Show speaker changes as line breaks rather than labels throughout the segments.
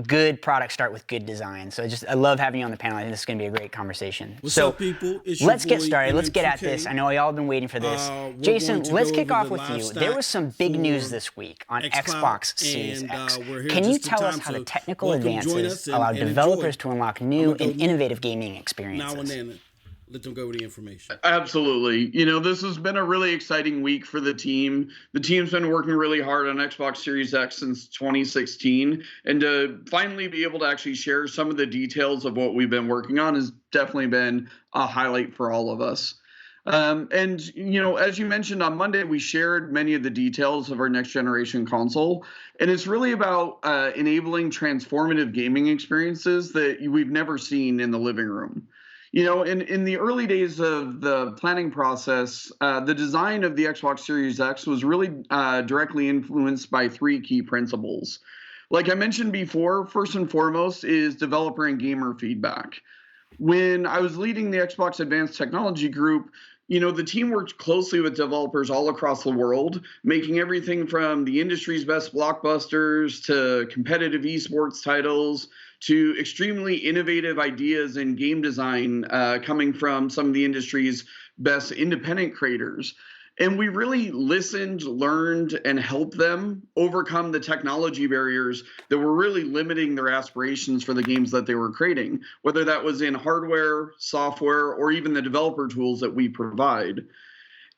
good products start with good design. So I love having you on the panel. I think this is going to be a great conversation.
What's
so
up, people? It's your
let's get
boy,
started. Let's get at
MM2K.
this. I know y'all have been waiting for this.
We're
Jason,
going to
let's
go
kick
over
off
the
with
live
you.
stack
There was some big news
for
this week on
Xcloud,
Xbox Series
and
X.
we're here
Can you
just in
tell us
time,
how the
so
technical
welcome, join
advances
us
allow
and
developers
enjoy.
to unlock new
I'm gonna
and
go
innovative gaming
now and
experiences?
then. Let them go over the information.
Absolutely. This has been a really exciting week for the team. The team's been working really hard on Xbox Series X since 2016, and to finally be able to actually share some of the details of what we've been working on has definitely been a highlight for all of us. As you mentioned on Monday, we shared many of the details of our next generation console, and it's really about enabling transformative gaming experiences that we've never seen in the living room. In the early days of the planning process, the design of the Xbox Series X was really directly influenced by three key principles. Like I mentioned before, first and foremost is developer and gamer feedback. When I was leading the Xbox Advanced Technology Group, the team worked closely with developers all across the world, making everything from the industry's best blockbusters to competitive esports titles to extremely innovative ideas in game design coming from some of the industry's best independent creators. And we really listened, learned, and helped them overcome the technology barriers that were really limiting their aspirations for the games that they were creating, whether that was in hardware, software, or even the developer tools that we provide.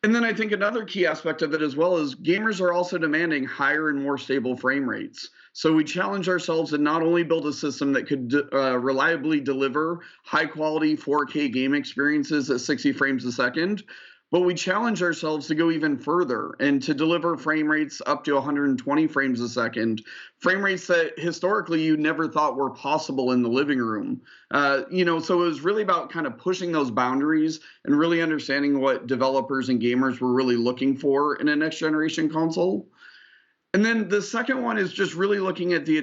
And then I think another key aspect of it as well is gamers are also demanding higher and more stable frame rates. So we challenge ourselves to not only build a system that could reliably deliver high quality 4K game experiences at 60 frames a second, but we challenge ourselves to go even further and to deliver frame rates up to 120 frames a second, frame rates that historically you never thought were possible in the living room. So it was really about kind of pushing those boundaries and really understanding what developers and gamers were really looking for in a next generation console. And then the second one is just really looking at the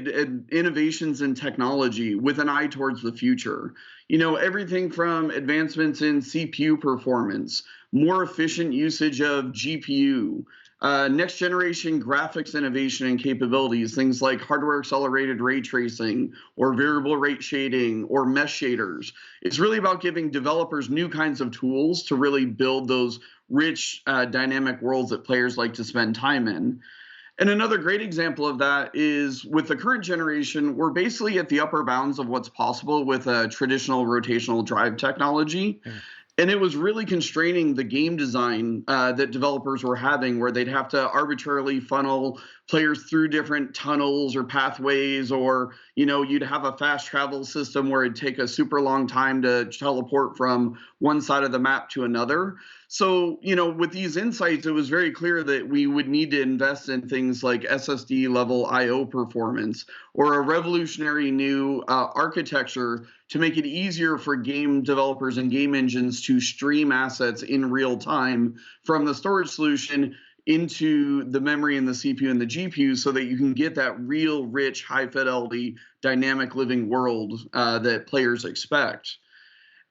innovations in technology with an eye towards the future. Everything from advancements in CPU performance, more efficient usage of GPU, next generation graphics innovation and capabilities, things like hardware accelerated ray tracing or variable rate shading or mesh shaders. It's really about giving developers new kinds of tools to really build those rich, dynamic worlds that players like to spend time in. And another great example of that is with the current generation, we're basically at the upper bounds of what's possible with a traditional rotational drive technology. And it was really constraining the game design that developers were having, where they'd have to arbitrarily funnel players through different tunnels or pathways, or you'd have a fast travel system where it'd take a super long time to teleport from one side of the map to another. So, with these insights, it was very clear that we would need to invest in things like SSD level IO performance or a revolutionary new architecture to make it easier for game developers and game engines to stream assets in real time from the storage solution into the memory and the CPU and the GPU so that you can get that real rich, high fidelity, dynamic living world that players expect.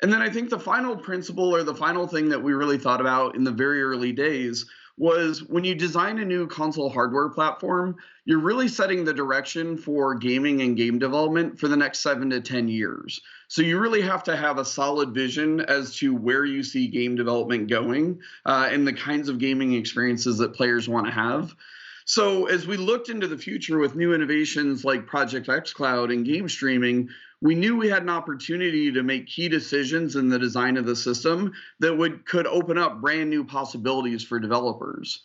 And then I think the final principle or the final thing that we really thought about in the very early days was when you design a new console hardware platform, you're really setting the direction for gaming and game development for the next 7 to 10 years. So you really have to have a solid vision as to where you see game development going and the kinds of gaming experiences that players want to have. So as we looked into the future with new innovations like Project Xcloud and game streaming, we knew we had an opportunity to make key decisions in the design of the system that could open up brand new possibilities for developers.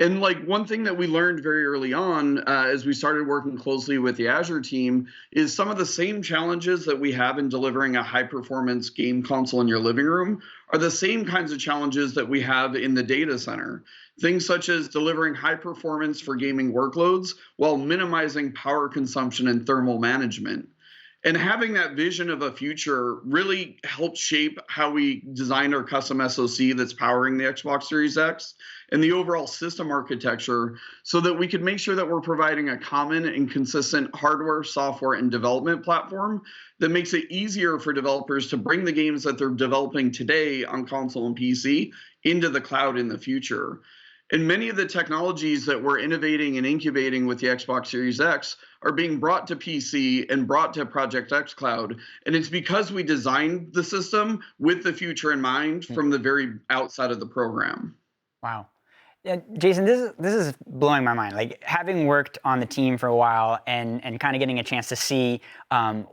And like one thing that we learned very early on as we started working closely with the Azure team is some of the same challenges that we have in delivering a high performance game console in your living room are the same kinds of challenges that we have in the data center. Things such as delivering high performance for gaming workloads while minimizing power consumption and thermal management. And having that vision of a future really helped shape how we designed our custom SoC that's powering the Xbox Series X and the overall system architecture so that we could make sure that we're providing a common and consistent hardware, software, and development platform that makes it easier for developers to bring the games that they're developing today on console and PC into the cloud in the future. And many of the technologies that we're innovating and incubating with the Xbox Series X are being brought to PC and brought to Project Xcloud. And it's because we designed the system with the future in mind
Mm.
from the very outside of the program.
Wow. Yeah, Jason, this is blowing my mind. Like having worked on the team for a while and kind of getting a chance to see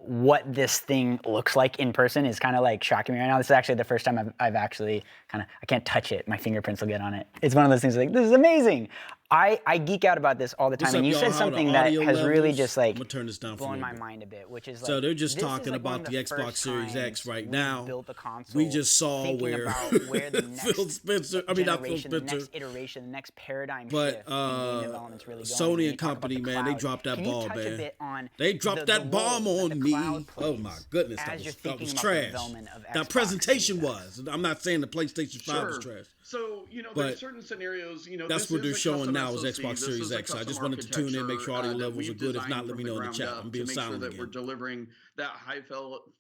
what this thing looks like in person is kind of like shocking me right now. This is actually the first time I've actually I can't touch it. My fingerprints will get on it. It's one of those things like, this is amazing. I geek out about this all the time.
What's
And
up,
you
y'all?
said
How
something
the
that
audio
has really
levels?
just like
I'm gonna turn this down for a
blown
little
my
bit.
mind a bit, which is like,
So they're just
this is
talking
like one
about
of
the
the
Xbox
first
Series X
times
right
we've
now.
built a console
We just saw
thinking
where
about where the next
Phil Spencer, I mean not Phil
generation, the
Spencer,
next iteration, the next paradigm
but
shift in game development's really going.
Sony
When you
and
talk about
company,
the
man, they
cloud,
dropped that
can
ball,
you touch a
man.
bit on
They dropped
the
that bomb
role that
on
the
me.
cloud
Oh
plays
my goodness,
as you're
that
thinking
was
about
trash.
the development of
That
Xbox
presentation
Series X?
was. I'm not saying the PlayStation 5 was
Sure.
trash,
So, there's
but
certain scenarios,
that's
this
what they're
is a
showing
custom
now is
SoC.
Xbox
This
Series
is a
X. I just
custom
wanted to tune in, make
architecture
sure audio
that
levels are
we've
good. If not,
designed
let me
from the
know in the
ground
chat. I'm
up
being
to make sure
silent
that we're
again.
delivering that high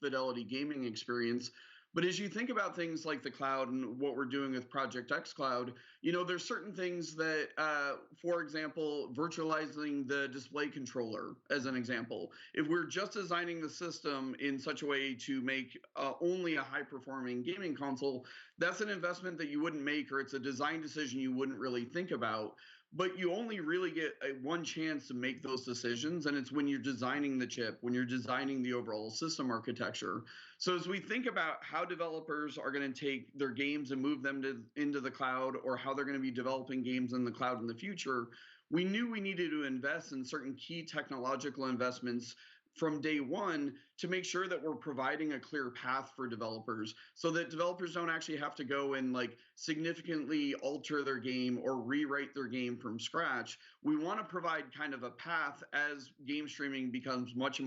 fidelity gaming experience. But as you think about things like the cloud and what we're doing with Project xCloud, there's certain things that, for example, virtualizing the display controller, as an example. If we're just designing the system in such a way to make only a high performing gaming console, that's an investment that you wouldn't make, or it's a design decision you wouldn't really think about. But you only really get one chance to make those decisions, and it's when you're designing the chip, when you're designing the overall system architecture. So as we think about how developers are going to take their games and move them into the cloud, or how they're going to be developing games in the cloud in the future, we knew we needed to invest in certain key technological investments from day one to make sure that we're providing a clear path for developers, so that developers don't actually have to go and significantly alter their game or rewrite their game from scratch. We want to provide kind of a path as game streaming becomes much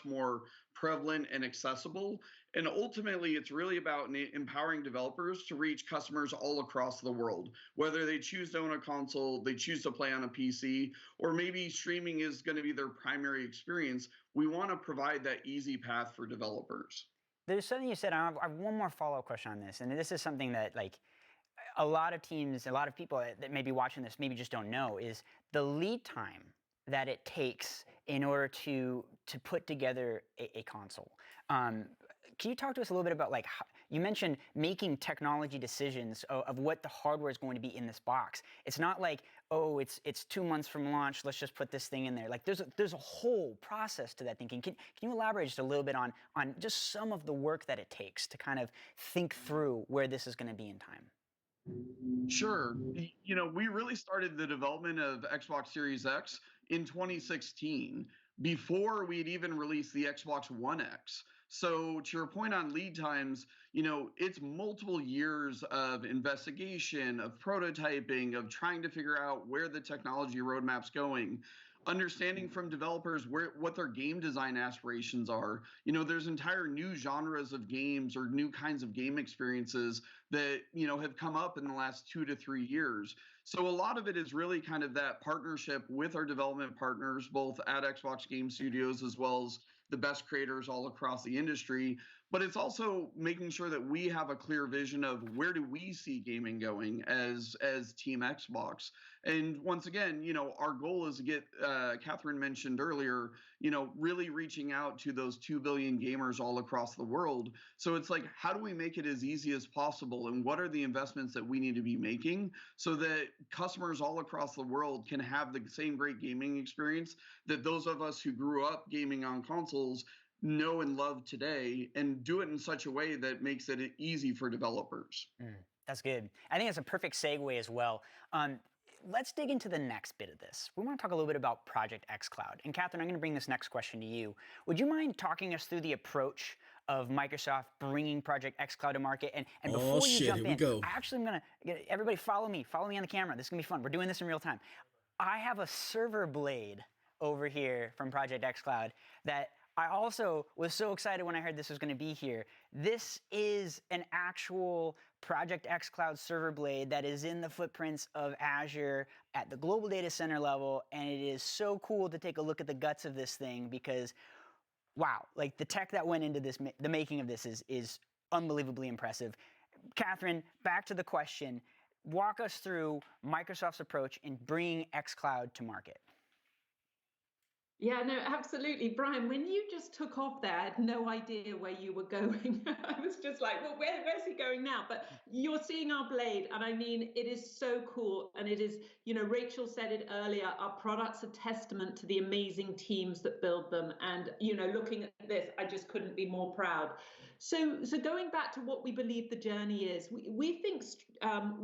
more prevalent and accessible. And ultimately, it's really about empowering developers to reach customers all across the world, whether they choose to own a console, they choose to play on a PC, or maybe streaming is going to be their primary experience. We want to provide that easy path for developers.
There's something you said. I have one more follow-up question on this, and this is something that a lot of teams, a lot of people that may be watching this maybe just don't know, is the lead time that it takes in order to put together a console. Can you talk to us a little bit about how, you mentioned making technology decisions of what the hardware is going to be in this box. It's not like, oh, it's 2 months from launch, let's just put this thing in there. There's a whole process to that thinking. Can you elaborate just a little bit on just some of the work that it takes to kind of think through where this is going to be in time?
Sure. We really started the development of Xbox Series X in 2016, before we'd even released the Xbox One X. So to your point on lead times, it's multiple years of investigation, of prototyping, of trying to figure out where the technology roadmap's going, understanding from developers what their game design aspirations are. There's entire new genres of games or new kinds of game experiences that have come up in the last 2 to 3 years. So a lot of it is really kind of that partnership with our development partners, both at Xbox Game Studios as well as the best creators all across the industry. But it's also making sure that we have a clear vision of where do we see gaming going as Team Xbox. And once again, our goal is to get, Catherine mentioned earlier, really reaching out to those 2 billion gamers all across the world. So it's like, how do we make it as easy as possible? And what are the investments that we need to be making so that customers all across the world can have the same great gaming experience that those of us who grew up gaming on consoles know and love today, and do it in such a way that makes it easy for developers.
That's good. I think that's a perfect segue as well. Let's dig into the next bit of this. We want to talk a little bit about Project xCloud. And Catherine, I'm going to bring this next question to you. Would you mind talking us through the approach of Microsoft bringing Project xCloud to market? And
Oh
before you
shit,
jump
here we
in,
go.
I'm going to, everybody follow me on the camera. This is going to be fun. We're doing this in real time. I have a server blade over here from Project xCloud that I also was so excited when I heard this was going to be here. This is an actual Project xCloud server blade that is in the footprints of Azure at the global data center level, and it is so cool to take a look at the guts of this thing because, wow, the tech that went into this, the making of this is unbelievably impressive. Catherine, back to the question. walk us through Microsoft's approach in bringing Xcloud to market.
Yeah, no, absolutely. Brian, when you just took off there, I had no idea where you were going. I was just like, well, where's he going now? But you're seeing our blade. And I mean, it is so cool. And it is, Rachel said it earlier, our product's a testament to the amazing teams that build them. And, looking at this, I just couldn't be more proud. So going back to what we believe the journey is, we think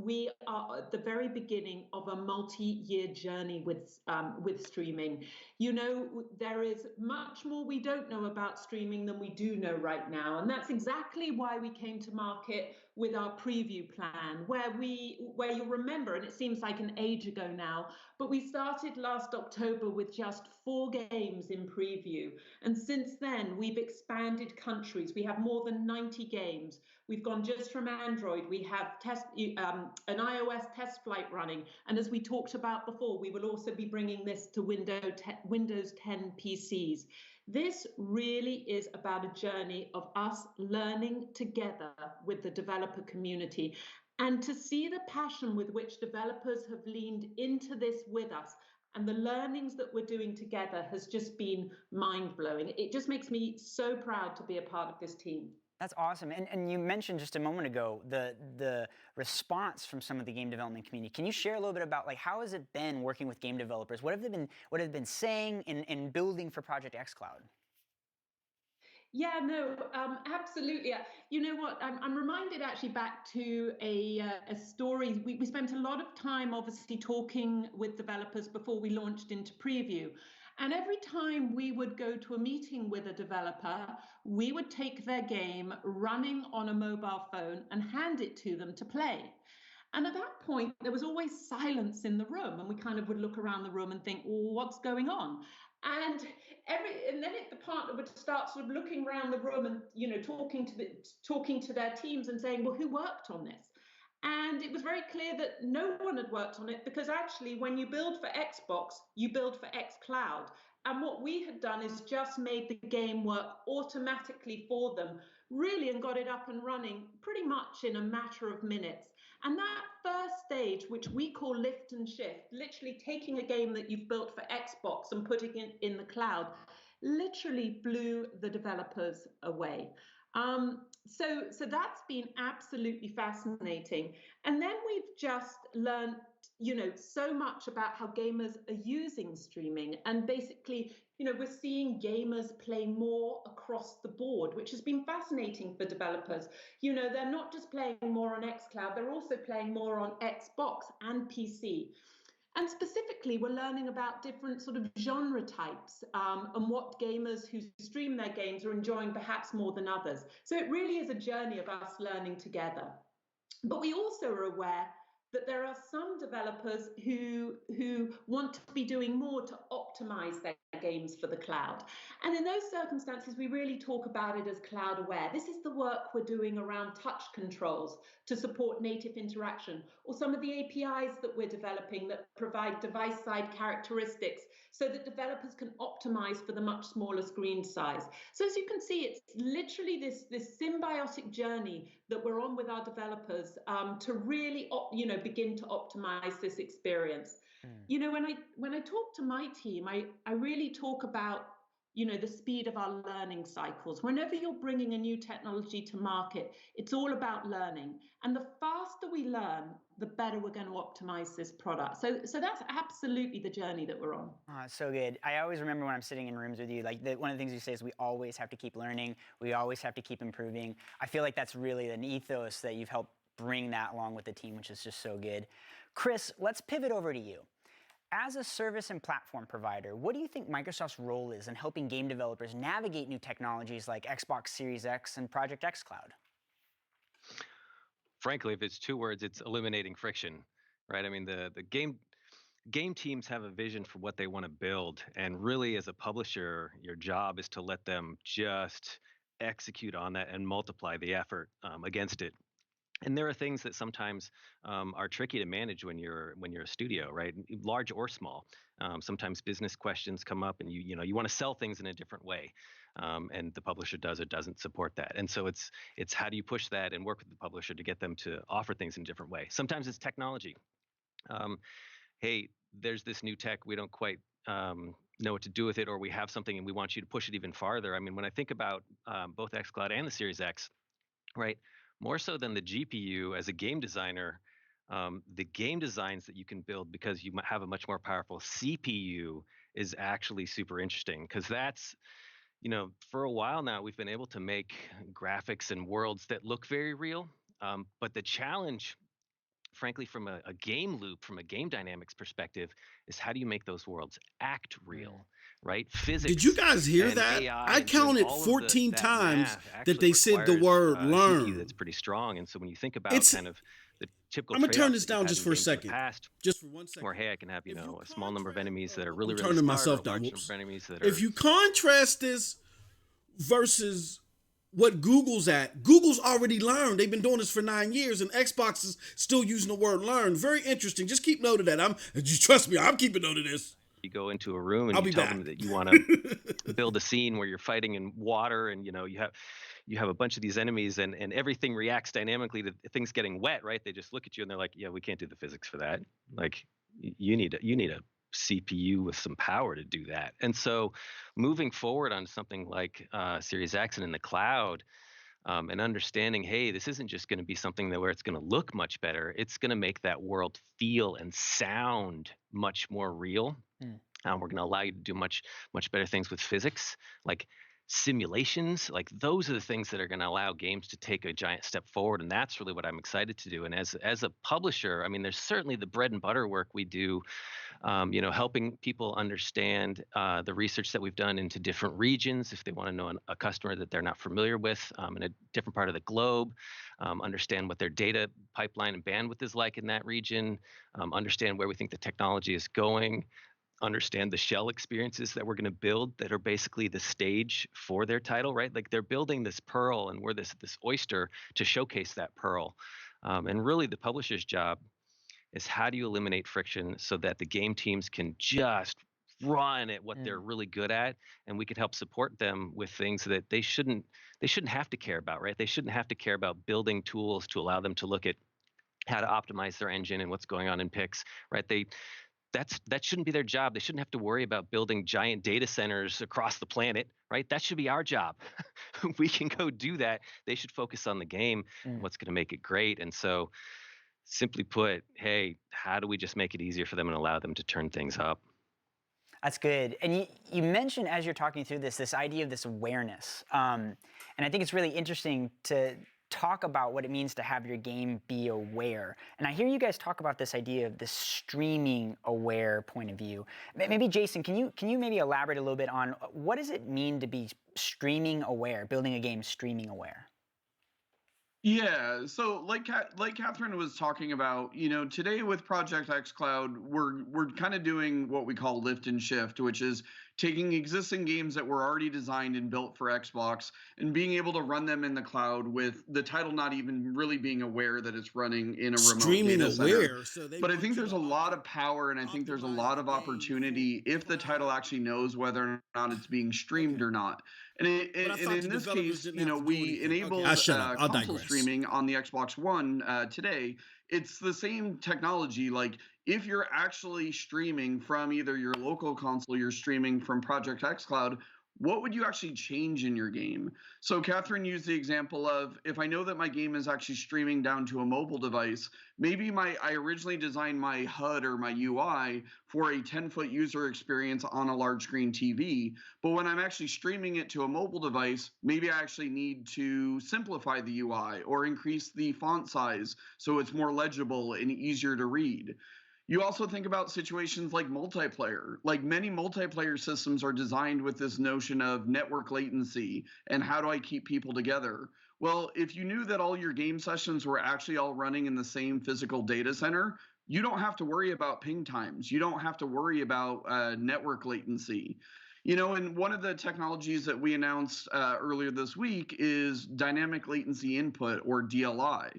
we are at the very beginning of a multi-year journey with streaming. There is much more we don't know about streaming than we do know right now. And that's exactly why we came to market with our preview plan, where you'll remember, and it seems like an age ago now, but we started last October with just 4 games in preview. And since then, we've expanded countries. We have more than 90 games. We've gone just from Android. We have an iOS test flight running. And as we talked about before, we will also be bringing this to Windows 10 PCs. This really is about a journey of us learning together with the developer community, and to see the passion with which developers have leaned into this with us and the learnings that we're doing together has just been mind-blowing. It just makes me so proud to be a part of this team.
That's awesome. And you mentioned just a moment ago the response from some of the game development community. Can you share a little bit about how has it been working with game developers? What have they been saying in building for Project Xcloud?
Yeah, no, absolutely. You know what? I'm reminded actually back to a story. We spent a lot of time obviously talking with developers before we launched into preview. And every time we would go to a meeting with a developer, we would take their game running on a mobile phone and hand it to them to play. And at that point, there was always silence in the room, and we kind of would look around the room and think, well, what's going on? And then the partner would start sort of looking around the room and talking to their teams and saying, well, who worked on this? And it was very clear that no one had worked on it, because actually when you build for Xbox, you build for Xcloud. And what we had done is just made the game work automatically for them, really, and got it up and running pretty much in a matter of minutes. And that first stage, which we call lift and shift, literally taking a game that you've built for Xbox and putting it in the cloud, literally blew the developers away. So that's been absolutely fascinating. And then we've just learned, so much about how gamers are using streaming. And basically, we're seeing gamers play more across the board, which has been fascinating for developers. They're not just playing more on Xcloud, they're also playing more on Xbox and PC. And specifically, we're learning about different sort of genre types and what gamers who stream their games are enjoying perhaps more than others. So it really is a journey of us learning together. But we also are aware that there are some developers who want to be doing more to optimize their games for the cloud. And in those circumstances, we really talk about it as cloud aware. This is the work we're doing around touch controls to support native interaction, or some of the APIs that we're developing that provide device-side characteristics so that developers can optimize for the much smaller screen size. So as you can see, it's literally this symbiotic journey that we're on with our developers to really begin to optimize this experience. When I talk to my team, I really talk about the speed of our learning cycles. Whenever you're bringing a new technology to market, it's all about learning. And the faster we learn, the better we're going to optimize this product. So that's absolutely the journey that we're on.
Oh, so good. I always remember when I'm sitting in rooms with you, one of the things you say is we always have to keep learning. We always have to keep improving. I feel like that's really an ethos that you've helped bring that along with the team, which is just so good. Chris, let's pivot over to you. As a service and platform provider, what do you think Microsoft's role is in helping game developers navigate new technologies like Xbox Series X and Project Xcloud?
Frankly, if it's 2 words, it's eliminating friction, right? I mean, the game teams have a vision for what they want to build, and really, as a publisher, your job is to let them just execute on that and multiply the effort against it. And there are things that sometimes are tricky to manage when you're a studio, right? Large or small. Sometimes business questions come up, and you want to sell things in a different way, and the publisher does or doesn't support that. And so it's how do you push that and work with the publisher to get them to offer things in a different way. Sometimes it's technology. Um, hey, there's this new tech, we don't quite know what to do with it, or we have something and we want you to push it even farther. I mean, when I think about both xCloud and the Series X, right? More so than the GPU as a game designer, the game designs that you can build because you have a much more powerful CPU is actually super interesting, because that's, for a while now, we've been able to make graphics and worlds that look very real. But the challenge, frankly, from a game loop, from a game dynamics perspective, is how do you make those worlds act real, right?
Did you
Physics
guys hear
and
that?
AI
I
and doing
counted
all of
14
that
times
math
that
actually
they said the
requires
word
a CPU
learn.
that's pretty strong. And so when you think about
It's
kind of the typical
I'm gonna turn
trade-offs
this
that you've
down
had
just
in
for a
games in the
second.
past,
Just for 1 second.
where hey, I can have
If you
a small number of
contrast,
enemies that are
I'm
really really
turning
smart, or
myself
a
down.
large
Whoops.
number of enemies that
If
are.
you contrast this versus what Google's at, Google's already learned. They've been doing this for 9 years, and Xbox is still using the word learn. Very interesting. Just keep note of that. Just trust me, I'm keeping note of this.
You go into a room and
I'll
you
be
tell
back.
them that you want to build a scene where you're fighting in water, and you have a bunch of these enemies, and everything reacts dynamically to things getting wet, right? They just look at you and they're like, yeah, we can't do the physics for that. Like, you need a CPU with some power to do that. And so moving forward on something like Series X and in the cloud, and understanding, hey, this isn't just going to be something where it's going to look much better. It's going to make that world feel and sound much more real.
Mm.
We're going to allow you to do much better things with physics, like simulations. Like, those are the things that are going to allow games to take a giant step forward, and that's really what I'm excited to do. And as a publisher, I mean, there's certainly the bread and butter work we do, helping people understand the research that we've done into different regions if they want to know a customer that they're not familiar with in a different part of the globe, understand what their data pipeline and bandwidth is like in that region, understand where we think the technology is going, understand the shell experiences that we're going to build that are basically the stage for their title, right? Like, they're building this pearl, and we're this oyster to showcase that pearl. And really, the publisher's job is how do you eliminate friction so that the game teams can just run at what they're really good at, and we can help support them with things that they shouldn't have to care about, right? They shouldn't have to care about building tools to allow them to look at how to optimize their engine and what's going on in picks, right? That shouldn't be their job. They shouldn't have to worry about building giant data centers across the planet, right? That should be our job. We can go do that. They should focus on the game and what's going to make it great. And so, simply put, hey, how do we just make it easier for them and allow them to turn things up?
That's good. And you mentioned, as you're talking through this idea of this awareness. And I think it's really interesting to talk about what it means to have your game be aware. And I hear you guys talk about this idea of this streaming aware point of view. Maybe Jason, can you maybe elaborate a little bit on what does it mean to be streaming aware, building a game streaming aware?
Yeah, so like Catherine was talking about, today with Project xCloud, we're kind of doing what we call lift and shift, which is taking existing games that were already designed and built for Xbox and being able to run them in the cloud with the title not even really being aware that it's running in a remote
Streaming
data center.
aware, so they
But I
want
think
you
there's
to
a lot of power, and I think there's a
optimize
lot
the
of
game
opportunity
for
if the title
cloud.
actually knows whether or not it's being streamed
Okay.
or not. And,
But I
and
thought
in
the
this
developers
case,
didn't have to do
we
anything. Okay,
enabled
I shut up. I'll
console
digress.
streaming on the Xbox One today. It's the same technology. Like, if you're actually streaming from either your local console, you're streaming from Project xCloud, what would you actually change in your game? So Catherine used the example of, if I know that my game is actually streaming down to a mobile device, maybe I originally designed my HUD or my UI for a 10-foot user experience on a large screen TV, but when I'm actually streaming it to a mobile device, maybe I actually need to simplify the UI or increase the font size so it's more legible and easier to read. You also think about situations like multiplayer. Like, many multiplayer systems are designed with this notion of network latency and how do I keep people together. Well, if you knew that all your game sessions were actually all running in the same physical data center, you don't have to worry about ping times. You don't have to worry about network latency. And one of the technologies that we announced earlier this week is dynamic latency input, or DLI.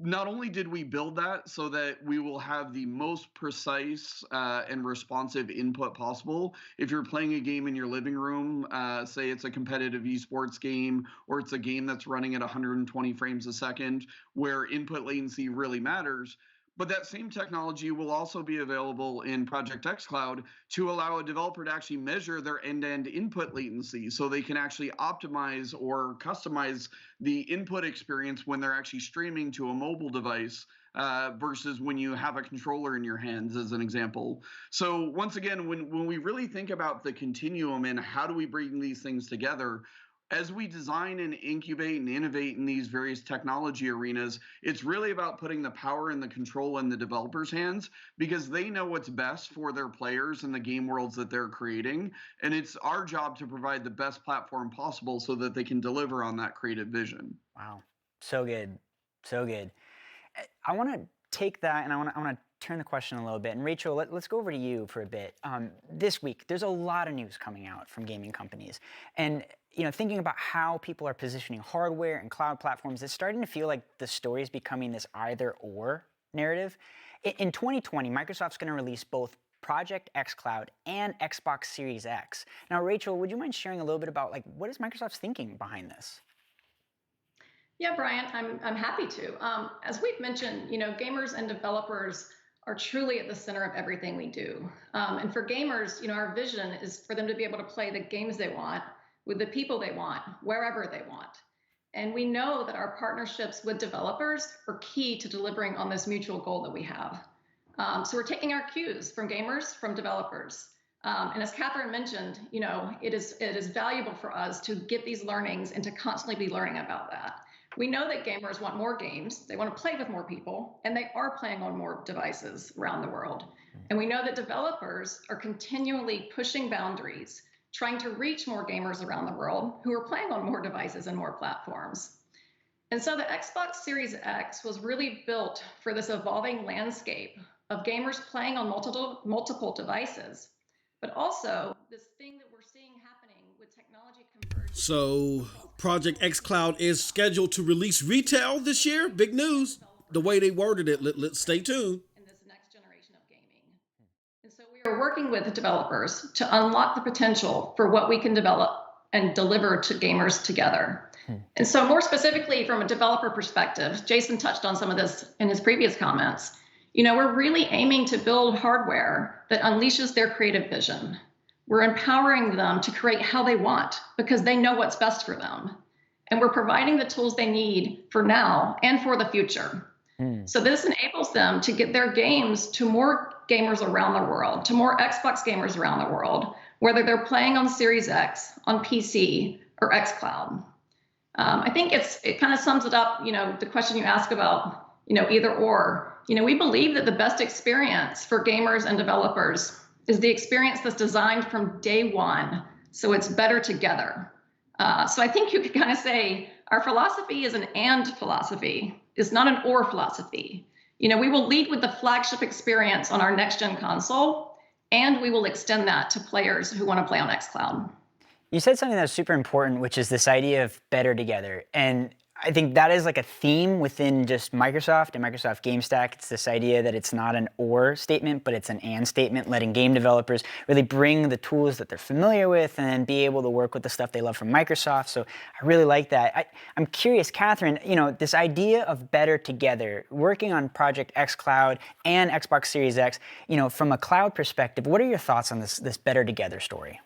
not only did we build that so that we will have the most precise and responsive input possible. If you're playing a game in your living room, say it's a competitive esports game, or it's a game that's running at 120 frames a second, where input latency really matters. But that same technology will also be available in Project Xcloud to allow a developer to actually measure their end-to-end input latency, so they can actually optimize or customize the input experience when they're actually streaming to a mobile device versus when you have a controller in your hands, as an example. So once again, when we really think about the continuum and how do we bring these things together, as we design and incubate and innovate in these various technology arenas, it's really about putting the power and the control in the developers' hands, because they know what's best for their players and the game worlds that they're creating. And it's our job to provide the best platform possible so that they can deliver on that creative vision.
Wow, so good, so good. I want to take that and I want to turn the question a little bit. And Rachel, let's go over to you for a bit. This week, there's a lot of news coming out from gaming companies, and thinking about how people are positioning hardware and cloud platforms, it's starting to feel like the story is becoming this either-or narrative. In 2020, Microsoft's going to release both Project xCloud and Xbox Series X. Now, Rachel, would you mind sharing a little bit about what is Microsoft's thinking behind this?
Yeah, Brian, I'm happy to. As we've mentioned, gamers and developers are truly at the center of everything we do. And for gamers, our vision is for them to be able to play the games they want, with the people they want, wherever they want. And we know that our partnerships with developers are key to delivering on this mutual goal that we have. So we're taking our cues from gamers, from developers. And as Catherine mentioned, it is valuable for us to get these learnings and to constantly be learning about that. We know that gamers want more games, they want to play with more people, and they are playing on more devices around the world. And we know that developers are continually pushing boundaries, trying to reach more gamers around the world who are playing on more devices and more platforms. And so the Xbox Series X was really built for this evolving landscape of gamers playing on multiple devices, but also this thing that we're seeing happening with technology convergence.
So Project xCloud is scheduled to release retail this year. Big news. The way they worded it. Let's stay tuned.
In this next generation of gaming. And so we are working with the developers to unlock the potential for what we can develop and deliver to gamers together. And so more specifically from a developer perspective, Jason touched on some of this in his previous comments. We're really aiming to build hardware that unleashes their creative vision. We're empowering them to create how they want because they know what's best for them. And we're providing the tools they need for now and for the future. So this enables them to get their games to more gamers around the world, to more Xbox gamers around the world, whether they're playing on Series X, on PC, or xCloud. I think it kind of sums it up, the question you ask about, either or. We believe that the best experience for gamers and developers is the experience that's designed from day one, so it's better together. So I think you could kind of say our philosophy is an and philosophy. It's not an or philosophy. We will lead with the flagship experience on our next-gen console, and we will extend that to players who want to play on xCloud.
You said something that's super important, which is this idea of better together. And I think that is like a theme within just Microsoft and Microsoft Game Stack. It's this idea that it's not an or statement, but it's an and statement, letting game developers really bring the tools that they're familiar with and then be able to work with the stuff they love from Microsoft. So I really like that. I'm curious, Catherine, this idea of better together, working on Project xCloud and Xbox Series X, from a cloud perspective, what are your thoughts on this better together story?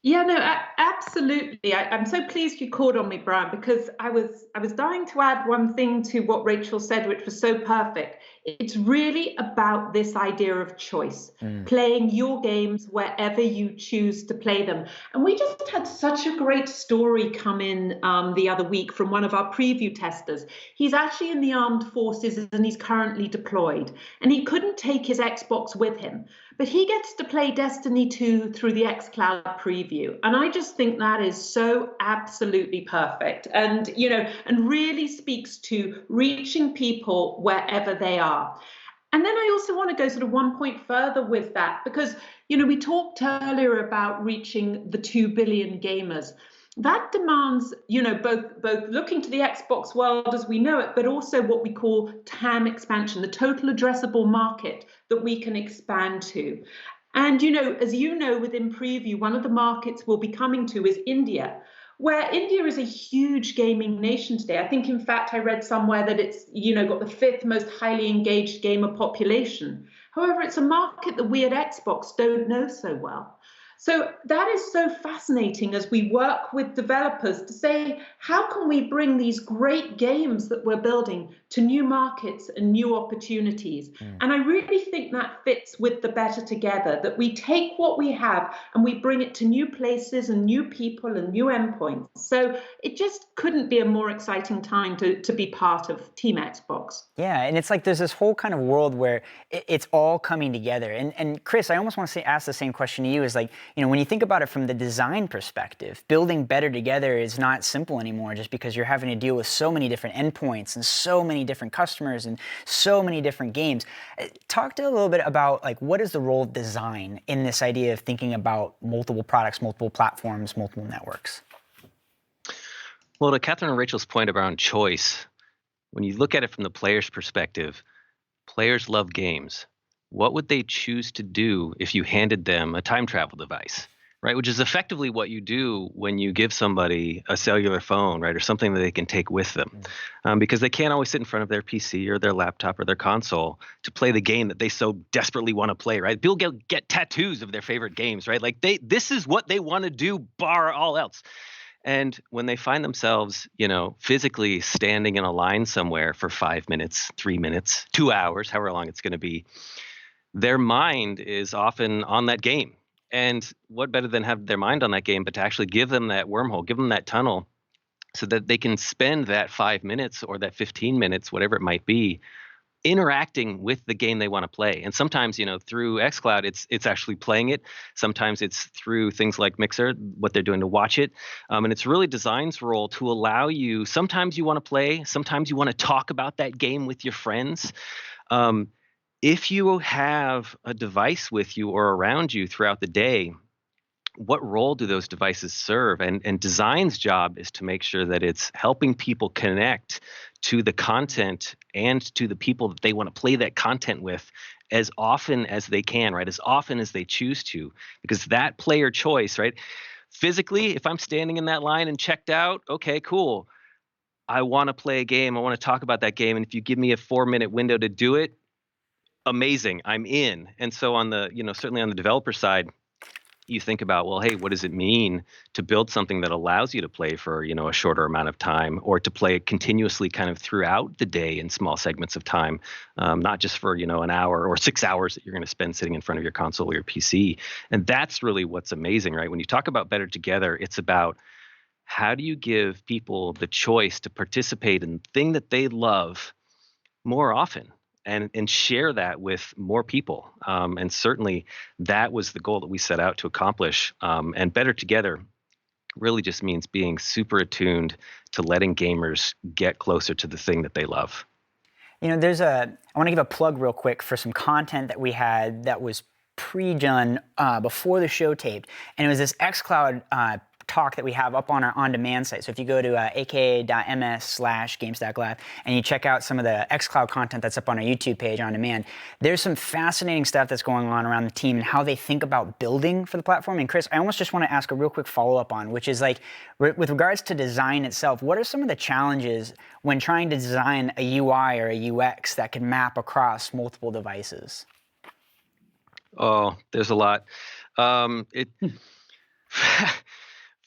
Yeah, no, absolutely. I'm so pleased you called on me, Brian, because I was dying to add one thing to what Rachel said, which was so perfect. It's really about this idea of choice, playing your games wherever you choose to play them. And we just had such a great story come in the other week from one of our preview testers. He's actually in the armed forces and he's currently deployed. And he couldn't take his Xbox with him, but he gets to play Destiny 2 through the xCloud preview. And I just think that is so absolutely perfect. And, and really speaks to reaching people wherever they are. And then I also want to go sort of one point further with that, because, we talked earlier about reaching the 2 billion gamers. that demands, both looking to the Xbox world as we know it, but also what we call TAM expansion, the total addressable market that we can expand to. And, as you know, within Preview, one of the markets we'll be coming to is India, where India is a huge gaming nation today. I think, in fact, I read somewhere that it's, got the 5th most highly engaged gamer population. However, it's a market that we at Xbox don't know so well. So that is so fascinating as we work with developers to say, how can we bring these great games that we're building to new markets and new opportunities? And I really think that fits with the Better Together, that we take what we have and we bring it to new places and new people and new endpoints. So it just couldn't be a more exciting time to be part of Team Xbox.
Yeah, and it's like there's this whole kind of world where it's all coming together. And Chris, I almost want to ask the same question to you, is like, when you think about it from the design perspective, building Better Together is not simple anymore, just because you're having to deal with so many different endpoints and so many different customers and so many different games. Talk to a little bit about, like, what is the role of design in this idea of thinking about multiple products, multiple platforms, multiple networks?
Well, to Catherine and Rachel's point around choice, when you look at it from the player's perspective, players love games. What would they choose to do if you handed them a time travel device, right? Which is effectively what you do when you give somebody a cellular phone, right? Or something that they can take with them, because they can't always sit in front of their PC or their laptop or their console to play the game that they so desperately want to play, right? People get tattoos of their favorite games, right? Like this is what they want to do, bar all else. And when they find themselves, physically standing in a line somewhere for 5 minutes, 3 minutes, 2 hours, however long it's going to be, their mind is often on that game. And what better than have their mind on that game, but to actually give them that wormhole, give them that tunnel, so that they can spend that 5 minutes or that 15 minutes, whatever it might be, interacting with the game they want to play. And sometimes, through Xcloud, it's actually playing it. Sometimes it's through things like Mixer, what they're doing to watch it. And it's really design's role to allow you, sometimes you want to play, sometimes you want to talk about that game with your friends. If you have a device with you or around you throughout the day, what role do those devices serve? And design's job is to make sure that it's helping people connect to the content and to the people that they want to play that content with as often as they can, right? As often as they choose to, because that player choice, right? Physically, if I'm standing in that line and checked out, okay, cool. I want to play a game. I want to talk about that game. And if you give me a 4-minute window to do it, amazing, I'm in. And so on the, certainly on the developer side, you think about, well, hey, what does it mean to build something that allows you to play for, a shorter amount of time, or to play it continuously kind of throughout the day in small segments of time, not just for, an hour or 6 hours that you're going to spend sitting in front of your console or your PC. And that's really what's amazing, right? When you talk about Better Together, it's about how do you give people the choice to participate in the thing that they love more often, and share that with more people. And certainly that was the goal that we set out to accomplish. And Better Together really just means being super attuned to letting gamers get closer to the thing that they love.
I want to give a plug real quick for some content that we had that was pre-done before the show taped. And it was this Xcloud talk that we have up on our on-demand site. So if you go to aka.ms/GameStackLab and you check out some of the Xcloud content that's up on our YouTube page on demand, there's some fascinating stuff that's going on around the team and how they think about building for the platform. And Chris, I almost just want to ask a real quick follow-up on, which is like, with regards to design itself, what are some of the challenges when trying to design a UI or a UX that can map across multiple devices?
Oh, there's a lot.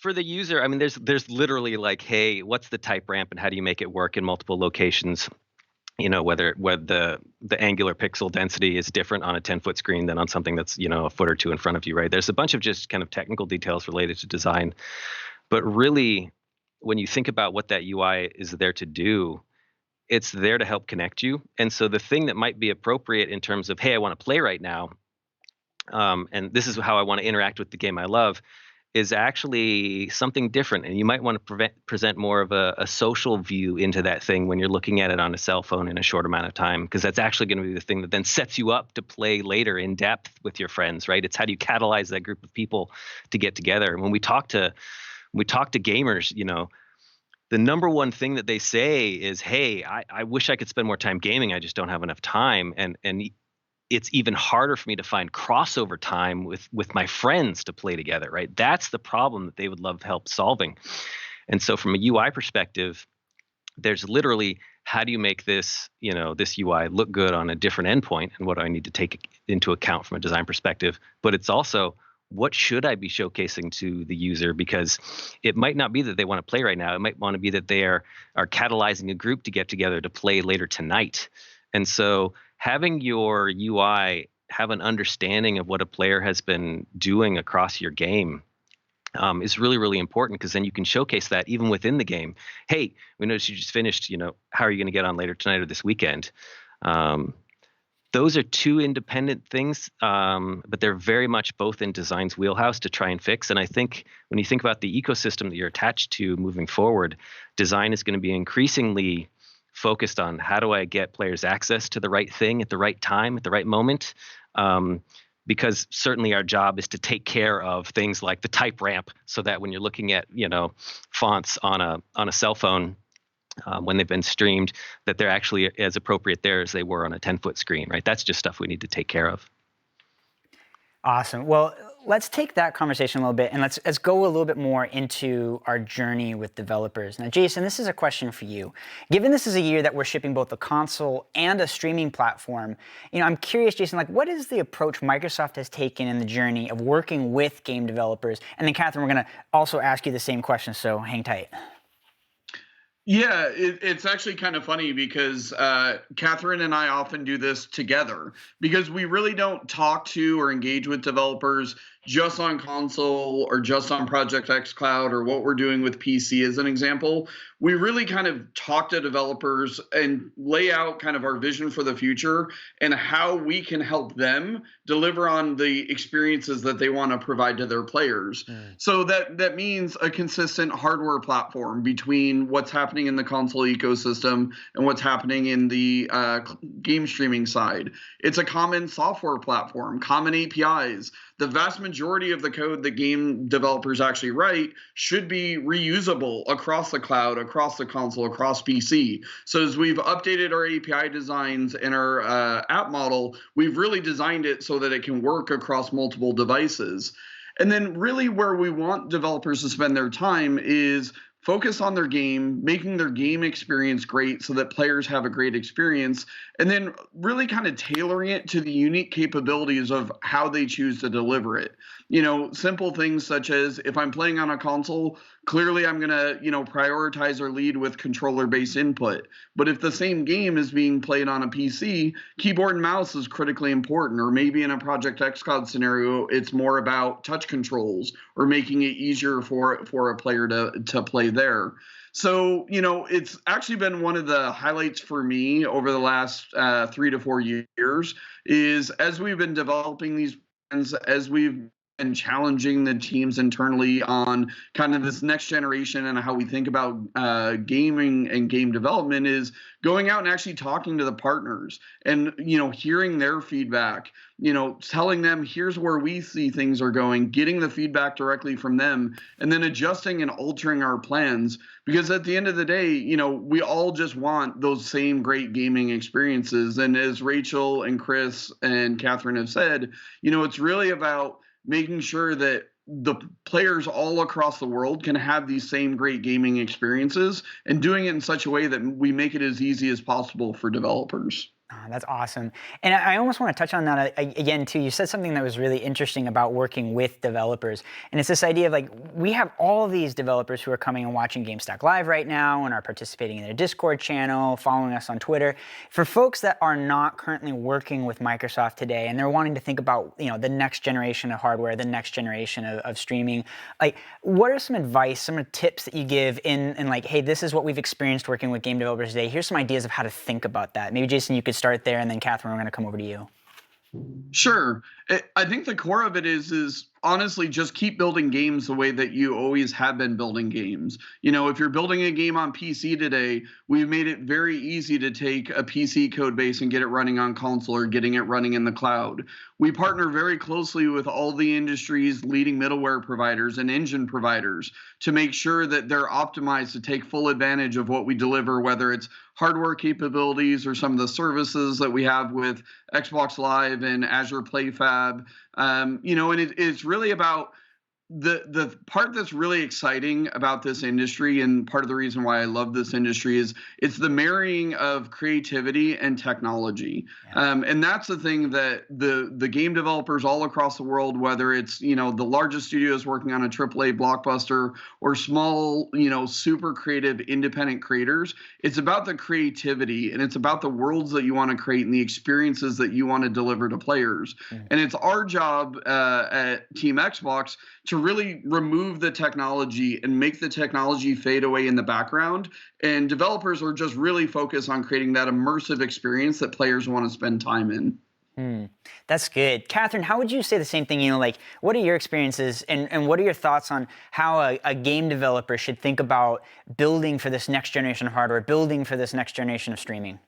For the user, I mean, there's literally like, hey, what's the type ramp and how do you make it work in multiple locations? Whether the angular pixel density is different on a 10-foot screen than on something that's, a foot or two in front of you, right? There's a bunch of just kind of technical details related to design. But really, when you think about what that UI is there to do, it's there to help connect you. And so the thing that might be appropriate in terms of, hey, I want to play right now, and this is how I want to interact with the game I love, is actually something different. And you might want to present more of a social view into that thing when you're looking at it on a cell phone in a short amount of time, because that's actually going to be the thing that then sets you up to play later in depth with your friends, right? It's how do you catalyze that group of people to get together. And when we talk to we talk to gamers, the number one thing that they say is, hey, I wish I could spend more time gaming. I just don't have enough time. And it's even harder for me to find crossover time with my friends to play together, right? That's the problem that they would love help solving. And so from a UI perspective, there's literally, how do you make this, this UI look good on a different endpoint? And what do I need to take into account from a design perspective? But it's also, what should I be showcasing to the user? Because it might not be that they want to play right now. It might want to be that they are catalyzing a group to get together to play later tonight. And so having your UI have an understanding of what a player has been doing across your game is really, really important, because then you can showcase that even within the game. Hey, we noticed you just finished, how are you going to get on later tonight or this weekend? Those are two independent things, but they're very much both in design's wheelhouse to try and fix. And I think when you think about the ecosystem that you're attached to moving forward, design is going to be increasingly focused on, how do I get players access to the right thing at the right time, at the right moment? Because certainly our job is to take care of things like the type ramp, so that when you're looking at, fonts on a cell phone, when they've been streamed, that they're actually as appropriate there as they were on a 10-foot screen, right? That's just stuff we need to take care of.
Awesome. Well, let's take that conversation a little bit, and let's go a little bit more into our journey with developers. Now, Jason, this is a question for you. Given this is a year that we're shipping both a console and a streaming platform, I'm curious, Jason, what is the approach Microsoft has taken in the journey of working with game developers? And then, Catherine, we're going to also ask you the same question, so hang tight.
Yeah, it's actually kind of funny because Catherine and I often do this together, because we really don't talk to or engage with developers just on console or just on Project Xcloud or what we're doing with PC as an example. We really kind of talk to developers and lay out kind of our vision for the future and how we can help them deliver on the experiences that they want to provide to their players. So that means a consistent hardware platform between what's happening in the console ecosystem and what's happening in the game streaming side. It's a common software platform, common APIs. The vast majority of the code that game developers actually write should be reusable across the cloud, across the console, across PC. So as we've updated our API designs and our app model, we've really designed it so that it can work across multiple devices. And then really where we want developers to spend their time is focus on their game, making their game experience great so that players have a great experience, and then really kind of tailoring it to the unique capabilities of how they choose to deliver it. Simple things such as, if I'm playing on a console, clearly I'm going to, prioritize or lead with controller-based input. But if the same game is being played on a PC, keyboard and mouse is critically important. Or maybe in a Project Xcloud scenario, it's more about touch controls or making it easier for a player to play there. So, it's actually been one of the highlights for me over the last 3 to 4 years, is as we've been developing these plans, as we've and challenging the teams internally on kind of this next generation and how we think about gaming and game development, is going out and actually talking to the partners and, hearing their feedback, telling them, here's where we see things are going, getting the feedback directly from them, and then adjusting and altering our plans. Because at the end of the day, we all just want those same great gaming experiences. And as Rachel and Chris and Catherine have said, it's really about making sure that the players all across the world can have these same great gaming experiences, and doing it in such a way that we make it as easy as possible for developers.
Oh, that's awesome. And I almost want to touch on that again, too. You said something that was really interesting about working with developers. And it's this idea of we have all these developers who are coming and watching GameStack Live right now and are participating in their Discord channel, following us on Twitter. For folks that are not currently working with Microsoft today and they're wanting to think about, the next generation of hardware, the next generation of streaming, what are some advice, some tips that you give in hey, this is what we've experienced working with game developers today. Here's some ideas of how to think about that. Maybe, Jason, you could start there, and then Catherine, we're going to come over to you.
Sure. I think the core of it is honestly just keep building games the way that you always have been building games. If you're building a game on PC today, we've made it very easy to take a PC code base and get it running on console or getting it running in the cloud. We partner very closely with all the industry's leading middleware providers and engine providers to make sure that they're optimized to take full advantage of what we deliver, whether it's hardware capabilities or some of the services that we have with Xbox Live and Azure PlayFab. And it's really about the part that's really exciting about this industry, and part of the reason why I love this industry, is it's the marrying of creativity and technology. And that's the thing that the game developers all across the world, whether it's the largest studios working on a AAA blockbuster or small super creative independent creators, it's about the creativity and it's about the worlds that you want to create and the experiences that you want to deliver to players. And it's our job at Team Xbox to really remove the technology and make the technology fade away in the background. And developers are just really focused on creating that immersive experience that players want to spend time in.
That's good. Catherine, how would you say the same thing? What are your experiences and what are your thoughts on how a game developer should think about building for this next generation of hardware, building for this next generation of streaming?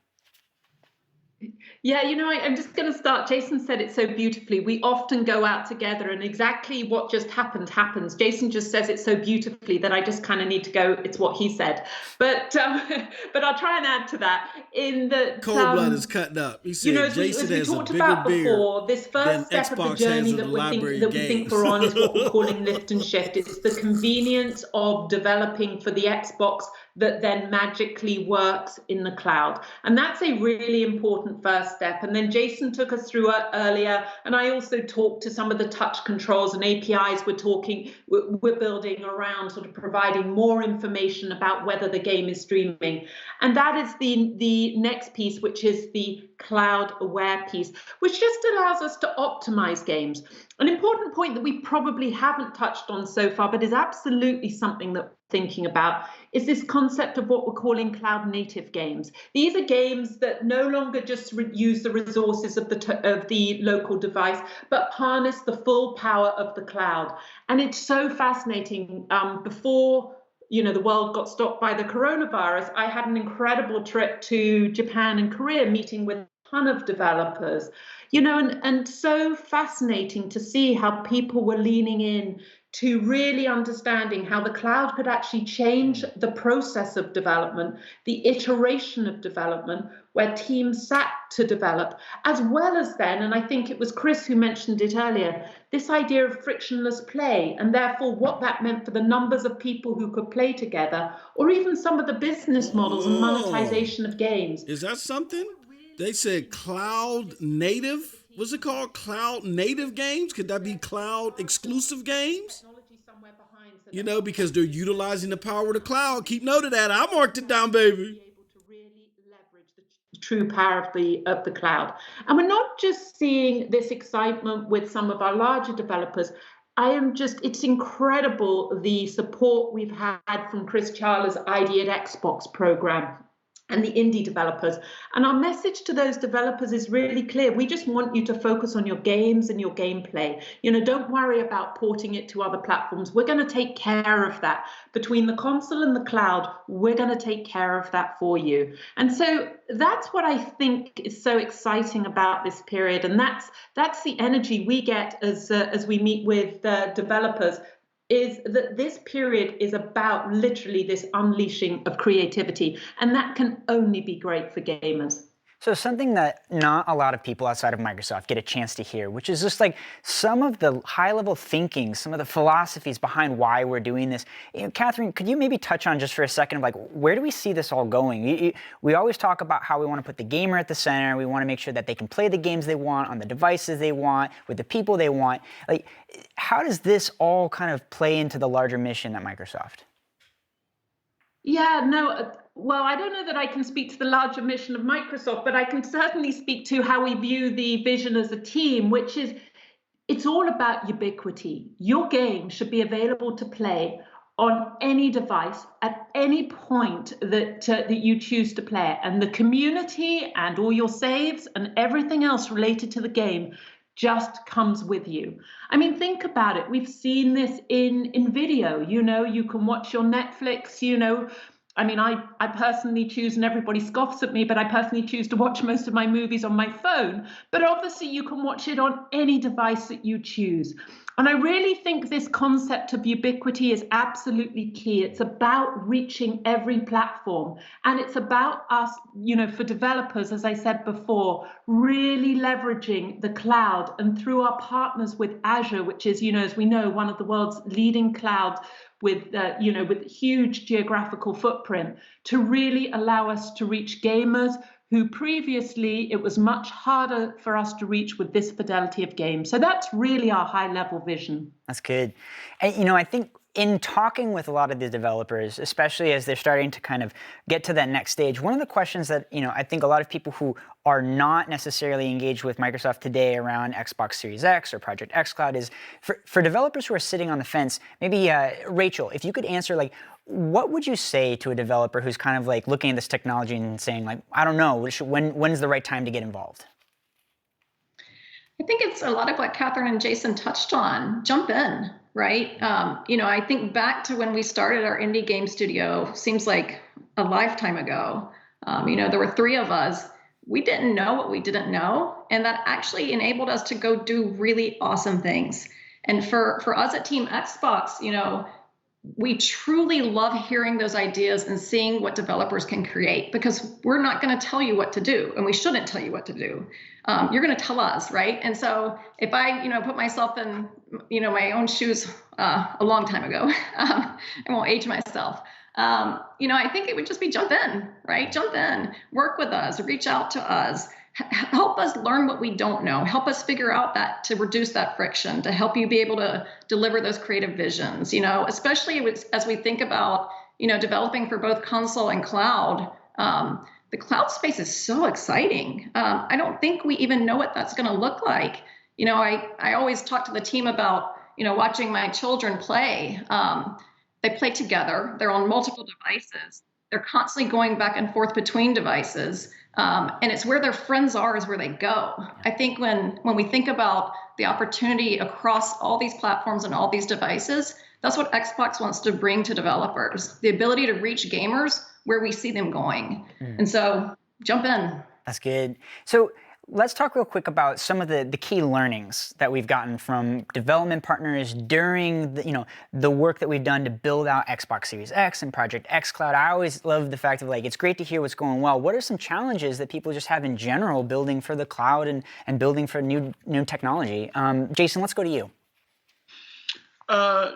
Yeah, I'm just going to start. Jason said it so beautifully. We often go out together and exactly what just happens. Jason just says it so beautifully that I just kind of need to go, it's what he said. But I'll try and add to that in the
Cold Blood is cutting up. He said Jason has a bigger beard
before, this first step of the journey that we think we're on is what we're calling lift and shift. It's the convenience of developing for the Xbox that then magically works in the cloud. And that's a really important first step. And then Jason took us through it earlier, and I also talked to some of the touch controls and APIs we're building around sort of providing more information about whether the game is streaming. And that is the next piece, which is the cloud aware piece, which just allows us to optimize games. An important point that we probably haven't touched on so far, but is absolutely something that we're thinking about, is this concept of what we're calling cloud native games. These are games that no longer just use the resources of the local device, but harness the full power of the cloud. And it's so fascinating. Before the world got stopped by the coronavirus, I had an incredible trip to Japan and Korea, meeting with a ton of developers, and so fascinating to see how people were leaning in to really understanding how the cloud could actually change the process of development, the iteration of development, where teams sat to develop, as well as then, and I think it was Chris who mentioned it earlier, this idea of frictionless play, and therefore what that meant for the numbers of people who could play together, or even some of the business models and monetization of games.
Is that something? They said cloud native. What's it called? Cloud native games? Could that be cloud exclusive games? Because they're utilizing the power of the cloud. Keep note of that. I marked it down, baby.
The true power of the cloud. And we're not just seeing this excitement with some of our larger developers. It's incredible the support we've had from Chris Charler's ID at Xbox program and the indie developers. And our message to those developers is really clear. We just want you to focus on your games and your gameplay. Don't worry about porting it to other platforms. We're going to take care of that. Between the console and the cloud, we're going to take care of that for you. And so that's what I think is so exciting about this period. And that's the energy we get as we meet with developers, is that this period is about literally this unleashing of creativity, and that can only be great for gamers.
So something that not a lot of people outside of Microsoft get a chance to hear, which is just some of the high-level thinking, some of the philosophies behind why we're doing this. Catherine, could you maybe touch on just for a second of where do we see this all going? We always talk about how we want to put the gamer at the center. We want to make sure that they can play the games they want on the devices they want with the people they want. How does this all kind of play into the larger mission at Microsoft?
Yeah, no. Well, I don't know that I can speak to the larger mission of Microsoft, but I can certainly speak to how we view the vision as a team, which is it's all about ubiquity. Your game should be available to play on any device at any point that you choose to play it. And the community and all your saves and everything else related to the game just comes with you. I mean, think about it. We've seen this in video. You can watch your Netflix, I mean, I personally choose, and everybody scoffs at me, but I personally choose to watch most of my movies on my phone. But obviously you can watch it on any device that you choose. And I really think this concept of ubiquity is absolutely key. It's about reaching every platform. And it's about us, for developers, as I said before, really leveraging the cloud, and through our partners with Azure, which is, as we know, one of the world's leading clouds, with huge geographical footprint, to really allow us to reach gamers who previously it was much harder for us to reach with this fidelity of games. So that's really our high level vision.
That's good. And I think in talking with a lot of the developers, especially as they're starting to kind of get to that next stage, one of the questions that I think a lot of people who are not necessarily engaged with Microsoft today around Xbox Series X or Project Xcloud is for developers who are sitting on the fence. Maybe Rachel, if you could answer, like, what would you say to a developer who's kind of like looking at this technology and saying, like, I don't know, when's the right time to get involved?
I think it's a lot of what Catherine and Jason touched on. Jump in, right? I think back to when we started our indie game studio, seems like a lifetime ago. There were 3 of us. We didn't know what we didn't know, and that actually enabled us to go do really awesome things. And for us at Team Xbox, we truly love hearing those ideas and seeing what developers can create, because we're not going to tell you what to do, and we shouldn't tell you what to do. You're going to tell us, right? And so if I, put myself in, my own shoes a long time ago, I won't age myself. I think it would just be jump in, right? Jump in, work with us, reach out to us, help us learn what we don't know, help us figure out that, to reduce that friction, to help you be able to deliver those creative visions, especially as we think about, developing for both console and cloud. The cloud space is so exciting. I don't think we even know what that's going to look like. I always talk to the team about, watching my children play. They play together. They're on multiple devices. They're constantly going back and forth between devices. And it's where their friends are is where they go. I think when we think about the opportunity across all these platforms and all these devices, that's what Xbox wants to bring to developers, the ability to reach gamers where we see them going. And so jump in.
That's good. So let's talk real quick about some of the key learnings that we've gotten from development partners during the work that we've done to build out Xbox Series X and Project Xcloud. I always love the fact of, like, it's great to hear what's going well. What are some challenges that people just have in general building for the cloud and building for new technology? Jason, let's go to you.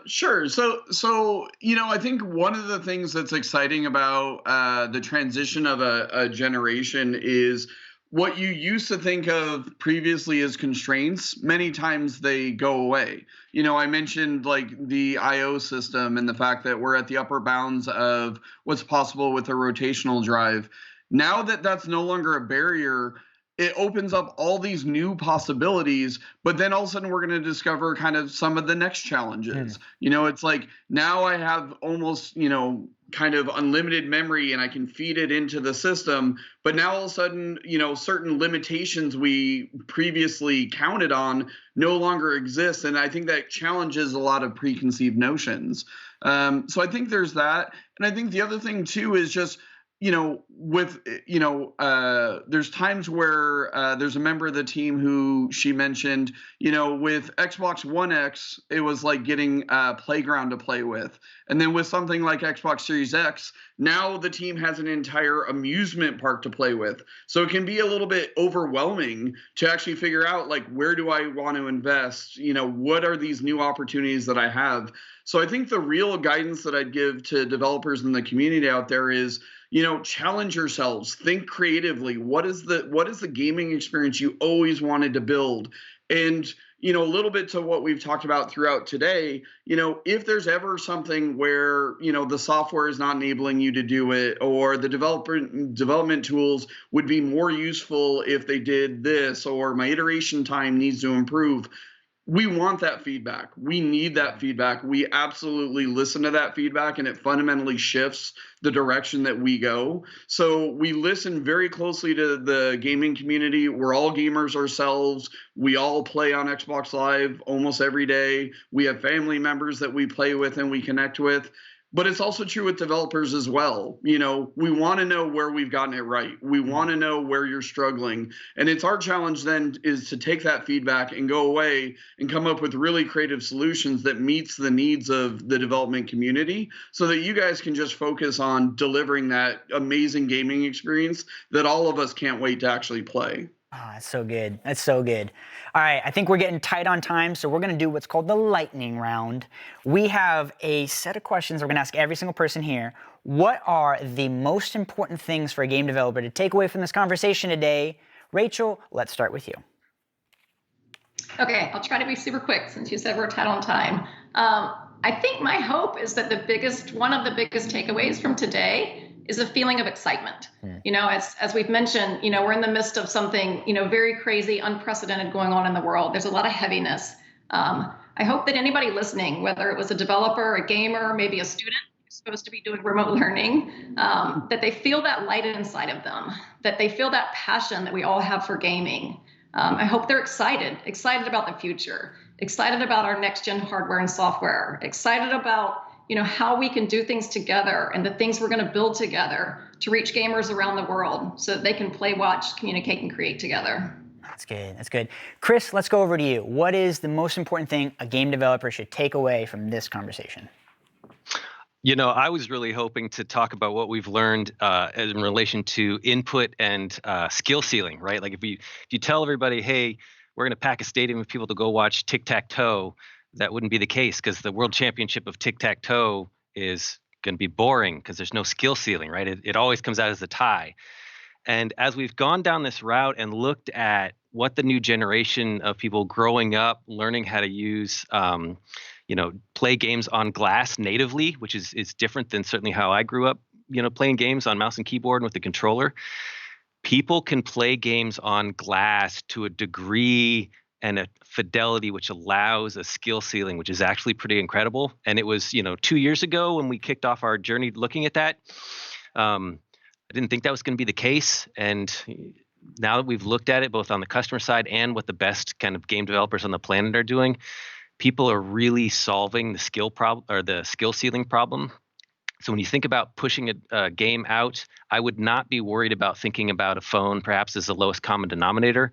Sure. So I think one of the things that's exciting about the transition of a generation is what you used to think of previously as constraints, many times they go away. I mentioned, like, the I/O system and the fact that we're at the upper bounds of what's possible with a rotational drive. Now that that's no longer a barrier, it opens up all these new possibilities, but then all of a sudden we're going to discover kind of some of the next challenges. It's like, now I have almost, kind of unlimited memory and I can feed it into the system, but now all of a sudden, certain limitations we previously counted on no longer exist. And I think that challenges a lot of preconceived notions. So I think there's that. And I think the other thing too is just, there's times where there's a member of the team who she mentioned, with Xbox One X, it was like getting a playground to play with. And then with something like Xbox Series X, now the team has an entire amusement park to play with. So it can be a little bit overwhelming to actually figure out, like, where do I want to invest? What are these new opportunities that I have? So I think the real guidance that I'd give to developers in the community out there is, challenge yourselves, think creatively. What is the gaming experience you always wanted to build? And, a little bit to what we've talked about throughout today, if there's ever something where, the software is not enabling you to do it, or the development tools would be more useful if they did this, or my iteration time needs to improve, we want that feedback. We need that feedback. We absolutely listen to that feedback, and it fundamentally shifts the direction that we go. So we listen very closely to the gaming community. We're all gamers ourselves. We all play on Xbox Live almost every day. We have family members that we play with and we connect with. But it's also true with developers as well. You know, we want to know where we've gotten it right. We want to know where you're struggling. And it's our challenge then is to take that feedback and go away and come up with really creative solutions that meets the needs of the development community so that you guys can just focus on delivering that amazing gaming experience that all of us can't wait to actually play.
Oh, that's so good. That's so good. All right, I think we're getting tight on time, so we're going to do what's called the lightning round. We have a set of questions we're going to ask every single person here. What are the most important things for a game developer to take away from this conversation today? Rachel, let's start with you.
Okay, I'll try to be super quick since you said we're tight on time. I think my hope is that one of the biggest takeaways from today is a feeling of excitement. You know, as we've mentioned, you know, we're in the midst of something, you know, very crazy, unprecedented going on in the world. There's a lot of heaviness. I hope that anybody listening, whether it was a developer, a gamer, maybe a student who's supposed to be doing remote learning, that they feel that light inside of them, that they feel that passion that we all have for gaming. I hope they're excited about the future, excited about our next gen hardware and software, excited about, you know, how we can do things together and the things we're going to build together to reach gamers around the world so that they can play, watch, communicate, and create together.
That's good. That's good. Chris, let's go over to you. What is the most important thing a game developer should take away from this conversation?
You know, I was really hoping to talk about what we've learned in relation to input and skill ceiling, right? Like if you tell everybody, hey, we're going to pack a stadium of people to go watch tic-tac-toe, that wouldn't be the case because the world championship of tic-tac-toe is going to be boring because there's no skill ceiling, right? It always comes out as a tie. And as we've gone down this route and looked at what the new generation of people growing up, learning how to use, you know, play games on glass natively, which is different than certainly how I grew up, you know, playing games on mouse and keyboard and with the controller. People can play games on glass to a degree and a fidelity which allows a skill ceiling, which is actually pretty incredible. And it was, you know, 2 years ago when we kicked off our journey looking at that. I didn't think that was going to be the case. And now that we've looked at it, both on the customer side and what the best kind of game developers on the planet are doing, people are really solving the skill problem or the skill ceiling problem. So when you think about pushing a game out, I would not be worried about thinking about a phone perhaps as the lowest common denominator.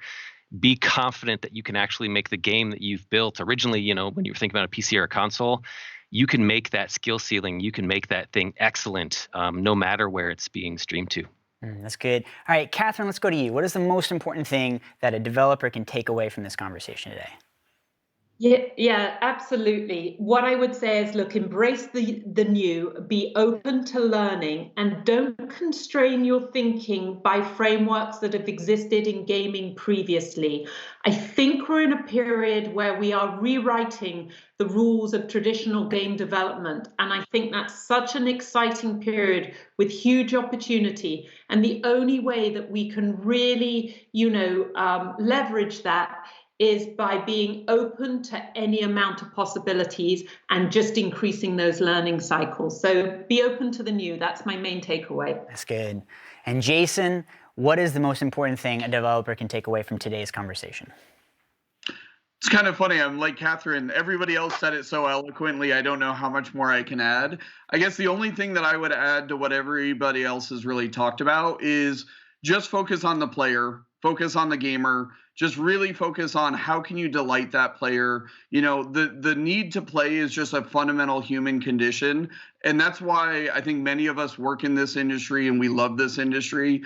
Be confident that you can actually make the game that you've built originally, you know, when you were thinking about a PC or a console, you can make that skill ceiling, you can make that thing excellent, no matter where it's being streamed to.
That's good. All right, Catherine, let's go to you. What is the most important thing that a developer can take away from this conversation today?
Yeah, absolutely. What I would say is, look, embrace the new, be open to learning, and don't constrain your thinking by frameworks that have existed in gaming previously. I think we're in a period where we are rewriting the rules of traditional game development, and I think that's such an exciting period with huge opportunity. And the only way that we can really, leverage that is by being open to any amount of possibilities and just increasing those learning cycles. So be open to the new. That's my main takeaway.
That's good. And Jason, what is the most important thing a developer can take away from today's conversation?
It's kind of funny. I'm like Catherine. Everybody else said it so eloquently. I don't know how much more I can add. I guess the only thing that I would add to what everybody else has really talked about is just focus on the player, focus on the gamer, just really focus on how can you delight that player. You know, the need to play is just a fundamental human condition. And that's why I think many of us work in this industry and we love this industry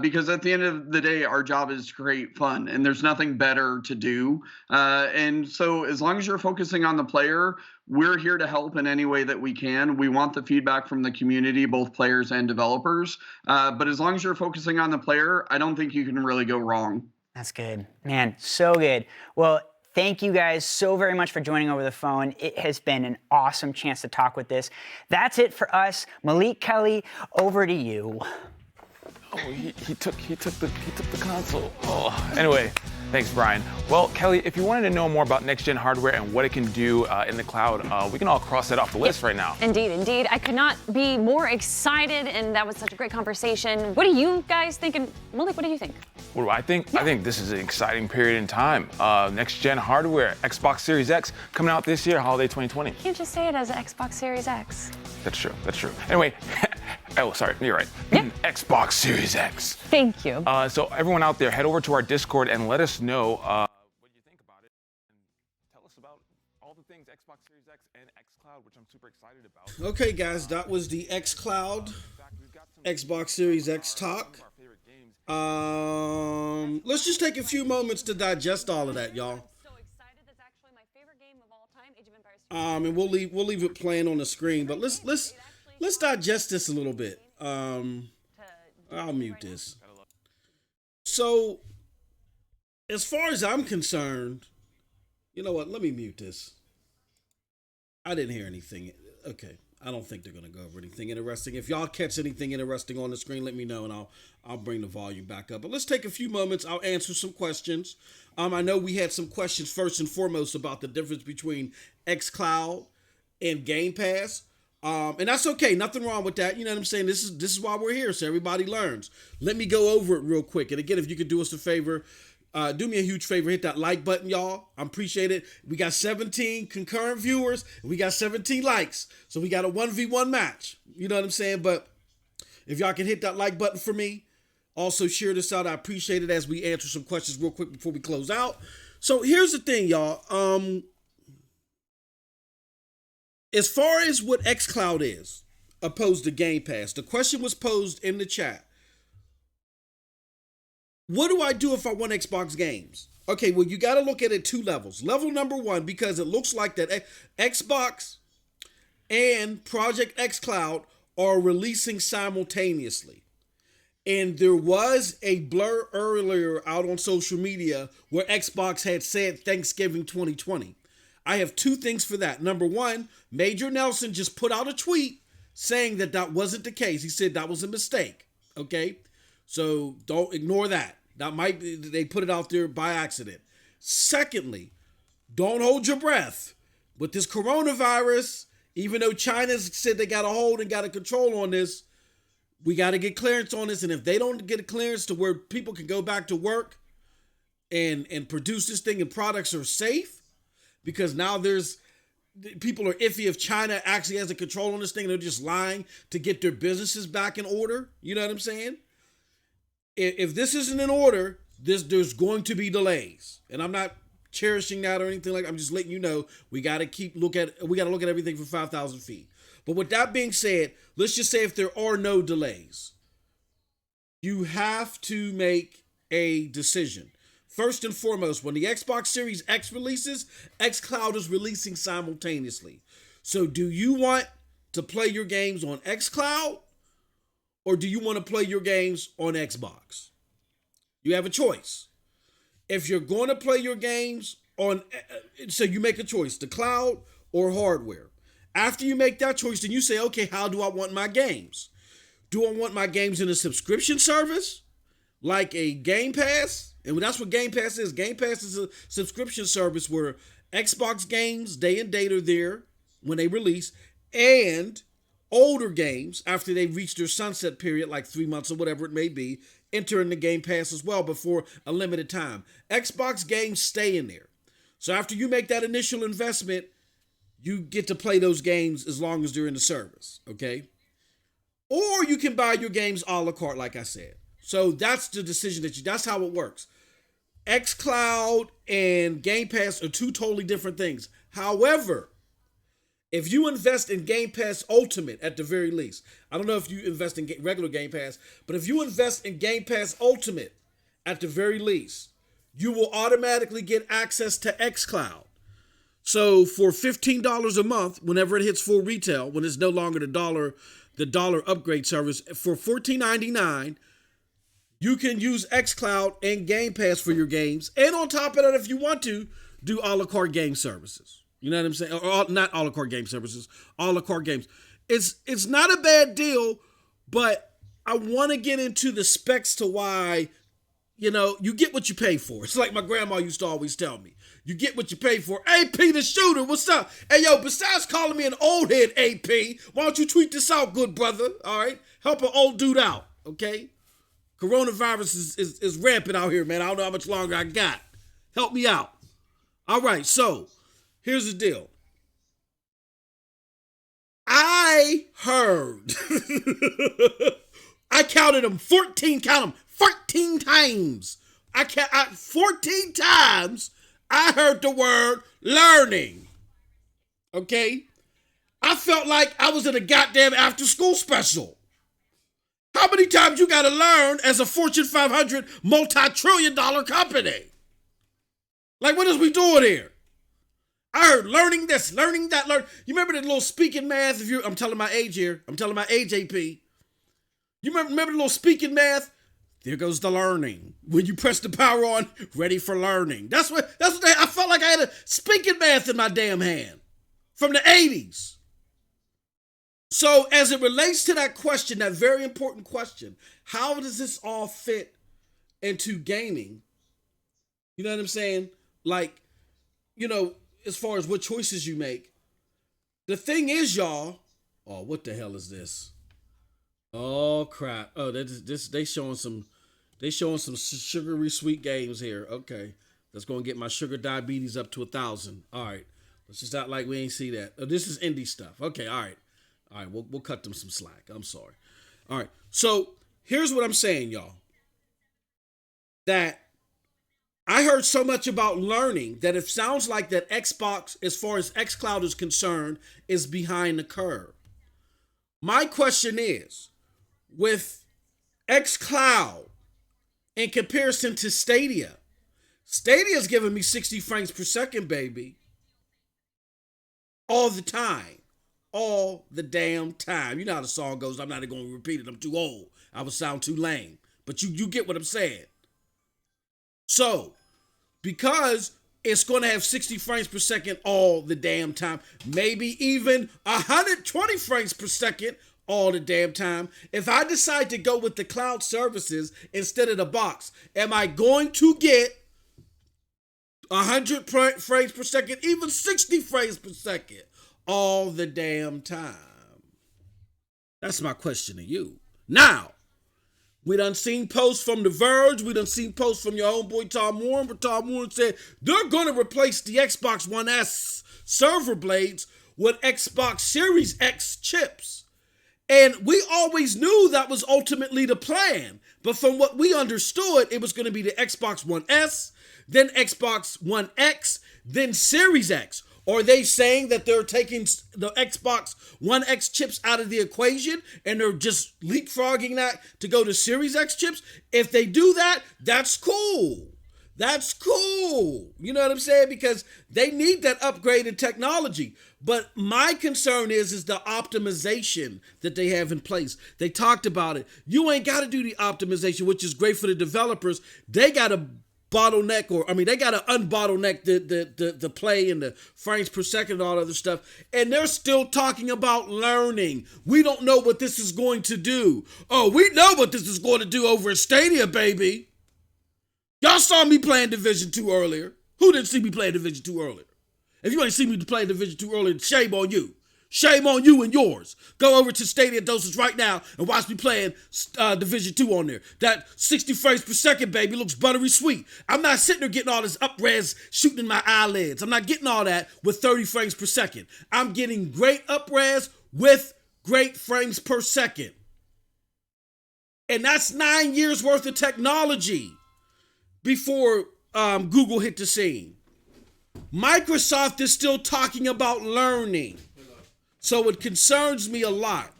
because at the end of the day, our job is to create fun and there's nothing better to do. And so as long as you're focusing on the player, we're here to help in any way that we can. We want the feedback from the community, both players and developers. But as long as you're focusing on the player, I don't think you can really go wrong.
That's good. Man, so good. Well, thank you guys so very much for joining over the phone. It has been an awesome chance to talk with this. That's it for us. Malik, Kelly, over to you.
Oh, he took the console. Oh, anyway, Thanks, Brian. Well, Kelly, if you wanted to know more about next-gen hardware and what it can do in the cloud, we can all cross that off the list right now.
Indeed. I could not be more excited, and that was such a great conversation. What do you guys think? And Malik, what do you think?
What do I think? Yeah. I think this is an exciting period in time. Next-gen hardware, Xbox Series X coming out this year, holiday 2020.
You can't just say it as an Xbox Series X.
That's true. Anyway, oh, sorry, you're right.
Yep.
Xbox Series X.
Thank you.
So everyone out there, head over to our Discord and let us know what you think about it. And tell us about all the things Xbox Series X and Xcloud, which I'm super excited about.
Okay, guys, that was the Xcloud, Xbox Series X talk. Let's just take a few moments to digest all of that, y'all.
So excited! That's actually my favorite game of all time, Age of Empires 2.
And we'll leave it playing on the screen, but let's digest this a little bit. I'll mute this. So, as far as I'm concerned, you know what? Let me mute this. I didn't hear anything. Okay. I don't think they're going to go over anything interesting. If y'all catch anything interesting on the screen, let me know, and I'll bring the volume back up. But let's take a few moments. I'll answer some questions. I know we had some questions first and foremost about the difference between Xcloud and Game Pass. And that's okay. Nothing wrong with that. You know what I'm saying? This is why we're here, so everybody learns. Let me go over it real quick. And again, if you could do us a favor, do me a huge favor, hit that like button, y'all. I appreciate it. We got 17 concurrent viewers, and we got 17 likes. So we got a 1v1 match. You know what I'm saying? But if y'all can hit that like button for me, also share this out. I appreciate it as we answer some questions real quick before we close out. So here's the thing, y'all. As far as what Xcloud is, opposed to Game Pass, the question was posed in the chat. What do I do if I want Xbox games? Okay, well, you got to look at it two levels. Level number one, because it looks like that Xbox and Project Xcloud are releasing simultaneously. And there was a blur earlier out on social media where Xbox had said Thanksgiving 2020. I have two things for that. Number one, Major Nelson just put out a tweet saying that wasn't the case. He said that was a mistake. Okay? So don't ignore that. That might be, they put it out there by accident. Secondly, don't hold your breath. With this coronavirus, even though China's said they got a hold and got a control on this, we got to get clearance on this. And if they don't get a clearance to where people can go back to work and produce this thing and products are safe, because now people are iffy if China actually has a control on this thing and they're just lying to get their businesses back in order. You know what I'm saying? If this isn't in order, there's going to be delays, and I'm not cherishing that or anything like that. I'm just letting you know we got to look at everything from 5,000 feet. But with that being said, let's just say if there are no delays, you have to make a decision. First and foremost, when the Xbox Series X releases, Xcloud is releasing simultaneously. So do you want to play your games on Xcloud? Or do you want to play your games on Xbox? You have a choice. If you're going to play your games on, so you make a choice, the cloud or hardware. After you make that choice, then you say, okay, how do I want my games? Do I want my games in a subscription service like a Game Pass? And that's what Game Pass is. Game Pass is a subscription service where Xbox games, day and date, are there when they release, and older games, after they reach their sunset period, like 3 months or whatever it may be, enter in the Game Pass as well, but for a limited time. Xbox games stay in there. So after you make that initial investment, you get to play those games as long as they're in the service, okay? Or you can buy your games a la carte, like I said. So that's the decision that's how it works. Xcloud and Game Pass are two totally different things. However, if you invest in Game Pass Ultimate at the very least, I don't know if you invest in regular Game Pass, but if you invest in Game Pass Ultimate at the very least, you will automatically get access to Xcloud. So for $15 a month, whenever it hits full retail, when it's no longer the dollar upgrade service, for $14.99, you can use Xcloud and Game Pass for your games. And on top of that, if you want to, do a la carte game services. You know what I'm saying? Or not a la carte game services, a la carte games. It's not a bad deal, but I want to get into the specs to why you get what you pay for. It's like my grandma used to always tell me. You get what you pay for. AP the shooter, what's up? Hey, yo, besides calling me an old head AP, why don't you tweet this out, good brother? All right? Help an old dude out, okay? Coronavirus is rampant out here, man. I don't know how much longer I got. Help me out. All right, so here's the deal. I heard, I counted them 14 times. 14 times I heard the word learning. Okay? I felt like I was in a goddamn after school special. How many times you gotta learn as a Fortune 500 multi-trillion-dollar company? Like, what is we doing here? I heard learning this, learning that, You remember the little speaking math? I'm telling my age here. I'm telling my age, AP. You remember the little speaking math? There goes the learning. When you press the power on, ready for learning. That's what I felt like I had a speaking math in my damn hand from the 80s. So as it relates to that question, that very important question, how does this all fit into gaming? You know what I'm saying? Like, as far as what choices you make. The thing is, y'all, oh, what the hell is this? Oh crap. Oh, they showing some sugary sweet games here. Okay. That's gonna get my sugar diabetes up to 1,000. All right. Let's just act like we ain't see that. Oh, this is indie stuff. Okay, all right. All right, we'll cut them some slack. I'm sorry. All right. So here's what I'm saying, y'all. That I heard so much about learning that it sounds like that Xbox, as far as Xcloud is concerned, is behind the curve. My question is, with Xcloud in comparison to Stadia's giving me 60 frames per second, baby. All the time. All the damn time. You know how the song goes. I'm not even going to repeat it. I'm too old. I would sound too lame. But you get what I'm saying. So, because it's going to have 60 frames per second all the damn time, maybe even 120 frames per second all the damn time, if I decide to go with the cloud services instead of the box, am I going to get 100 frames per second, even 60 frames per second all the damn time? That's my question to you. Now, we done seen posts from The Verge. We done seen posts from your homeboy Tom Warren. But Tom Warren said they're going to replace the Xbox One S server blades with Xbox Series X chips. And we always knew that was ultimately the plan. But from what we understood, it was going to be the Xbox One S, then Xbox One X, then Series X. Are they saying that they're taking the Xbox One X chips out of the equation and they're just leapfrogging that to go to Series X chips? If they do that, that's cool. That's cool. You know what I'm saying? Because they need that upgraded technology. But my concern is the optimization that they have in place. They talked about it. You ain't got to do the optimization, which is great for the developers. They got to bottleneck, they got to unbottleneck the play and the frames per second and all other stuff. And they're still talking about learning. We don't know what this is going to do. Oh, we know what this is going to do over at Stadia, baby. Y'all saw me playing Division 2 earlier. Who didn't see me playing Division 2 earlier? If you ain't seen me play Division 2 earlier, shame on you. Shame on you and yours. Go over to Stadia Dosage right now and watch me playing Division 2 on there. That 60 frames per second, baby, looks buttery sweet. I'm not sitting there getting all this up-res shooting in my eyelids. I'm not getting all that with 30 frames per second. I'm getting great up-res with great frames per second. And that's 9 years worth of technology before Google hit the scene. Microsoft is still talking about learning. So it concerns me a lot.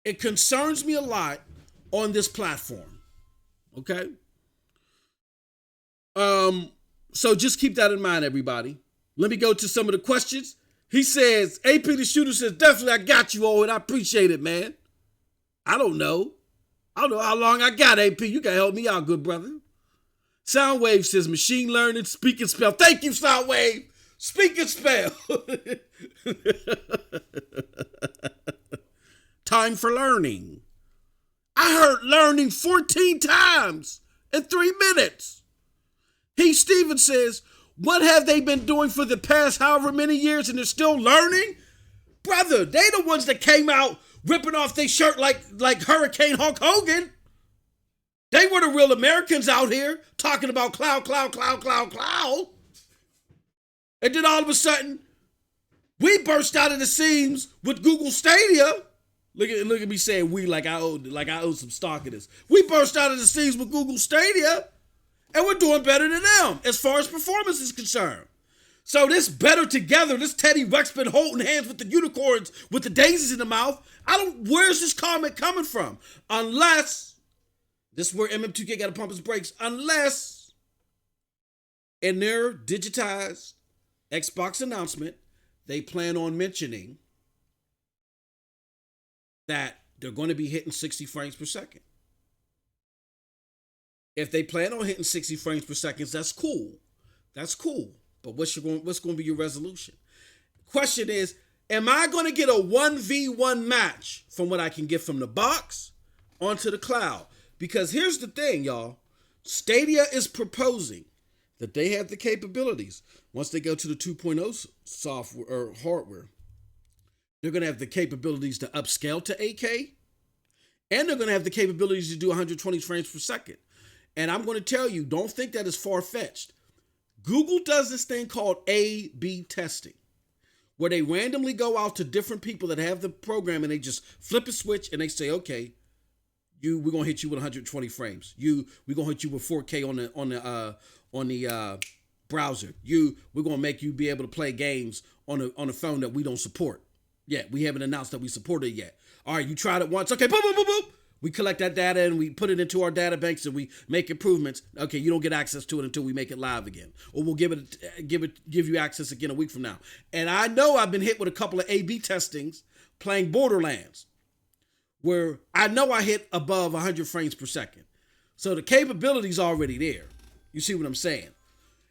It concerns me a lot on this platform. Okay? So just keep that in mind, everybody. Let me go to some of the questions. He says, AP the Shooter says, definitely I got you, Owen. I appreciate it, man. I don't know how long I got, AP. You can help me out, good brother. Soundwave says, machine learning, speak and spell. Thank you, Soundwave. Speak and spell. Time for learning. I heard learning 14 times in 3 minutes. Heath Stevens says, what have they been doing for the past however many years and they're still learning? Brother, they the ones that came out ripping off their shirt like Hurricane Hulk Hogan. They were the real Americans out here talking about cloud. And then all of a sudden, we burst out of the seams with Google Stadia. Look at me saying we like I owe some stock in this. We burst out of the seams with Google Stadia, and we're doing better than them as far as performance is concerned. So this better together, this Teddy Ruxpin holding hands with the unicorns with the daisies in the mouth. Where's this comment coming from? Unless, this is where MM2K got to pump his brakes, unless in their digitized Xbox announcement, they plan on mentioning that they're going to be hitting 60 frames per second. If they plan on hitting 60 frames per second, that's cool. That's cool. But what's going to be your resolution? Question is, am I going to get a 1v1 match from what I can get from the box onto the cloud? Because here's the thing, y'all. Stadia is proposing that they have the capabilities. Once they go to the 2.0 software or hardware, they're going to have the capabilities to upscale to 8K, and they're going to have the capabilities to do 120 frames per second. And I'm going to tell you, don't think that is far-fetched. Google does this thing called A/B testing, where they randomly go out to different people that have the program and they just flip a switch and they say, okay, we're going to hit you with 120 frames. We're going to hit you with 4K on the browser. We're going to make you be able to play games on a phone that we don't support yet. We haven't announced that we support it yet. All right, you tried it once. Okay, boop, boop, boop, boop. We collect that data and we put it into our data banks and we make improvements. Okay, you don't get access to it until we make it live again, or we'll give you access again a week from now. And I know I've been hit with a couple of A/B testings playing Borderlands, where I know I hit above 100 frames per second. So the capability's already there. You see what I'm saying?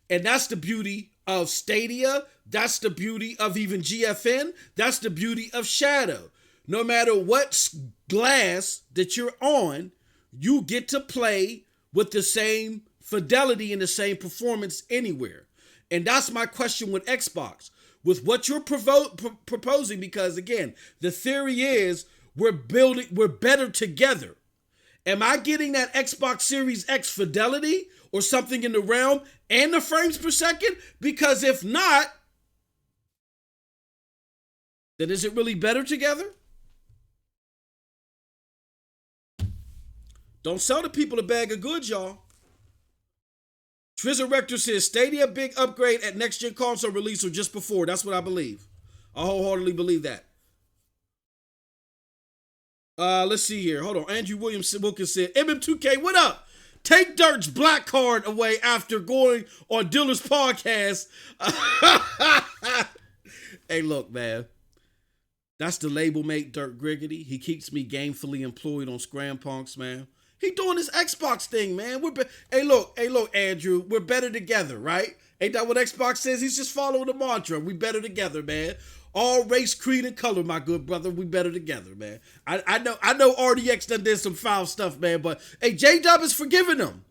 And that's the beauty of Stadia. That's the beauty of even GFN. That's the beauty of Shadow. No matter what glass that you're on, you get to play with the same fidelity and the same performance anywhere. And that's my question with Xbox, with what you're proposing, because again, the theory is we're better together. Am I getting that Xbox Series X fidelity or something in the realm and the frames per second? Because if not, then is it really better together? Don't sell the people a bag of goods, y'all. Trizza Rector says, Stadia big upgrade at next-gen console release or just before. That's what I believe. I wholeheartedly believe that. Let's see here. Hold on. Andrew Wilkins said, MM2K, what up? Take Dirk's black card away after going on Diller's podcast. Hey, look, man. That's the label mate, Dirk Griggity. He keeps me gainfully employed on Scram Punks, man. He doing this Xbox thing, man. Hey, look, Andrew. We're better together, right? Ain't that what Xbox says? He's just following the mantra. We better together, man. All race, creed, and color, my good brother. We better together, man. I know RDX done did some foul stuff, man, but hey, J-Dub is forgiving them.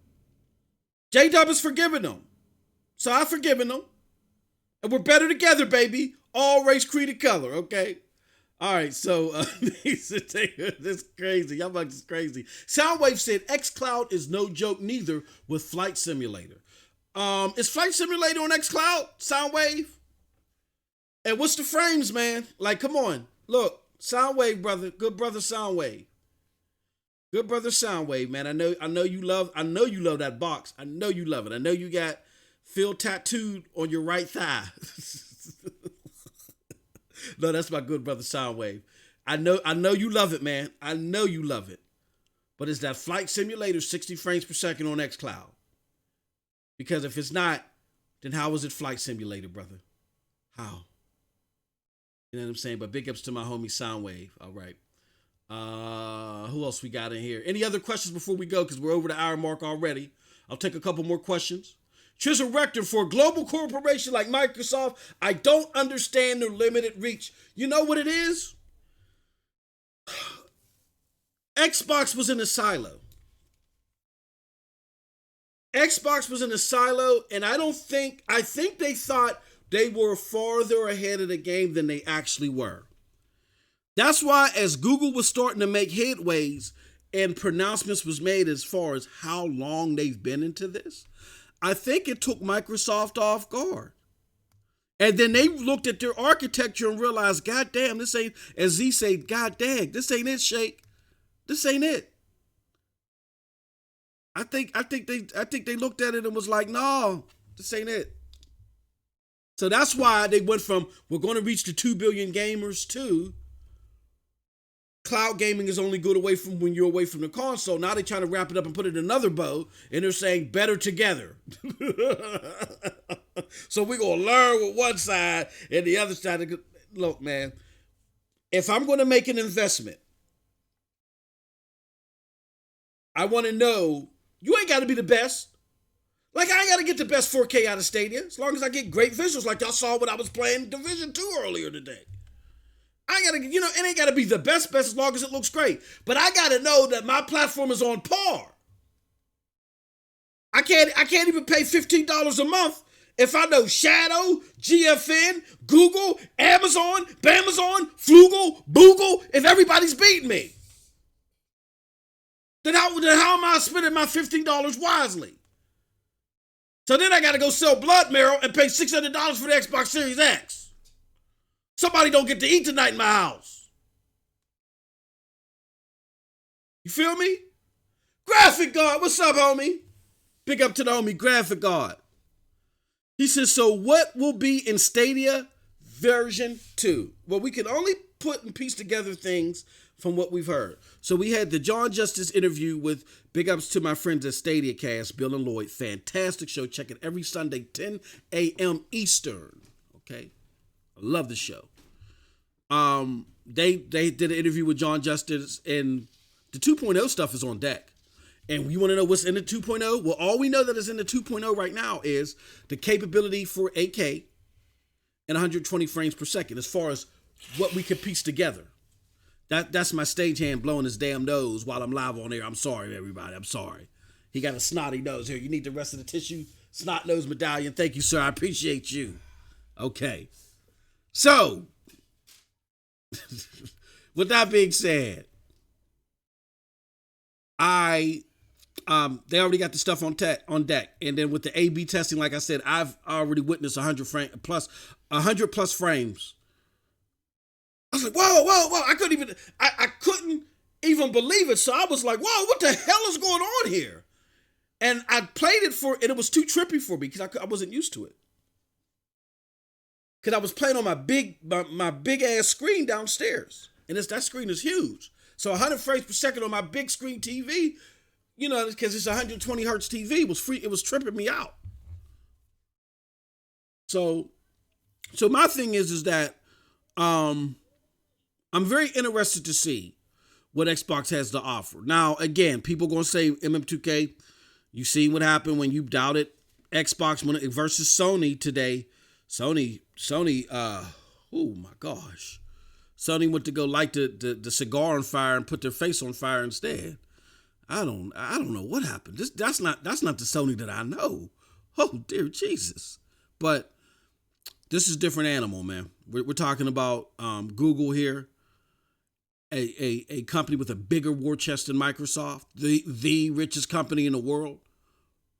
J-Dub is forgiving them. So I've forgiven them. And we're better together, baby. All race, creed, and color, okay? All right, so this is crazy. Y'all like this crazy. Soundwave said Xcloud is no joke neither with Flight Simulator. Is Flight Simulator on Xcloud? Soundwave? And what's the frames, man? Like, come on. Look, Soundwave, brother. Good brother Soundwave. Good brother Soundwave, man. I know you love that box. I know you love it. I know you got Phil tattooed on your right thigh. No, that's my good brother Soundwave. I know you love it, man. I know you love it. But it's that Flight Simulator 60 frames per second on Xcloud. Because if it's not, then how is it Flight Simulator, brother? How? You know what I'm saying? But big ups to my homie Soundwave. All right. Who else we got in here? Any other questions before we go? Because we're over the hour mark already. I'll take a couple more questions. Chisel Rector, for a global corporation like Microsoft, I don't understand their limited reach. You know what it is? Xbox was in a silo. Xbox was in a silo, and I think they thought they were farther ahead of the game than they actually were. That's why as Google was starting to make headways and pronouncements was made as far as how long they've been into this, I think it took Microsoft off guard. And then they looked at their architecture and realized, God damn, this ain't, as Z say, God dang, this ain't it, Shake. This ain't it. I think they looked at it and was like, no, this ain't it. So that's why they went from, we're going to reach the 2 billion gamers to cloud gaming is only good away from when you're away from the console. Now they're trying to wrap it up and put it in another bow, and they're saying better together. So we're going to learn with one side and the other side. Look, man, if I'm going to make an investment, I want to know you ain't got to be the best. Like, I ain't got to get the best 4K out of Stadia, as long as I get great visuals like y'all saw when I was playing Division 2 earlier today. I got to, it ain't got to be the best as long as it looks great. But I got to know that my platform is on par. I can't even pay $15 a month if I know Shadow, GFN, Google, Amazon, Bamazon, Flugel, Boogle, if everybody's beating me. Then how am I spending my $15 wisely? So then I got to go sell blood marrow and pay $600 for the Xbox Series X. Somebody don't get to eat tonight in my house. You feel me? Graphic God, what's up, homie? Big up to the homie Graphic God. He says, so what will be in Stadia version 2? Well, we can only put and piece together things from what we've heard. So we had the John Justice interview with big ups to my friends at Stadia Cast, Bill and Lloyd. Fantastic show. Check it every Sunday, 10 a.m. Eastern. Okay? I love the show. They did an interview with John Justice, and the 2.0 stuff is on deck. And you want to know what's in the 2.0? Well, all we know that is in the 2.0 right now is the capability for 8K and 120 frames per second as far as what we can piece together. That's my stagehand blowing his damn nose while I'm live on air. I'm sorry, everybody. I'm sorry. He got a snotty nose here. You need the rest of the tissue? Snot nose medallion. Thank you, sir. I appreciate you. Okay. So, with that being said, they already got the stuff on deck, and then with the A/B testing, like I said, I've already witnessed 100 plus frames. I was like, whoa! I couldn't even believe it. So I was like, whoa, what the hell is going on here? And I played it and it was too trippy for me because I wasn't used to it. Because I was playing on my big ass screen downstairs, and that screen is huge. So 100 frames per second on my big screen TV, because it's 120 hertz TV, was free. It was tripping me out. So my thing is that I'm very interested to see what Xbox has to offer. Now, again, people going to say MM2K, you see what happened when you doubted Xbox versus Sony today. Sony, oh my gosh. Sony went to go light the cigar on fire and put their face on fire instead. I don't know what happened. That's not the Sony that I know. Oh dear Jesus. But this is a different animal, man. We're talking about Google here, a company with a bigger war chest than Microsoft, the richest company in the world.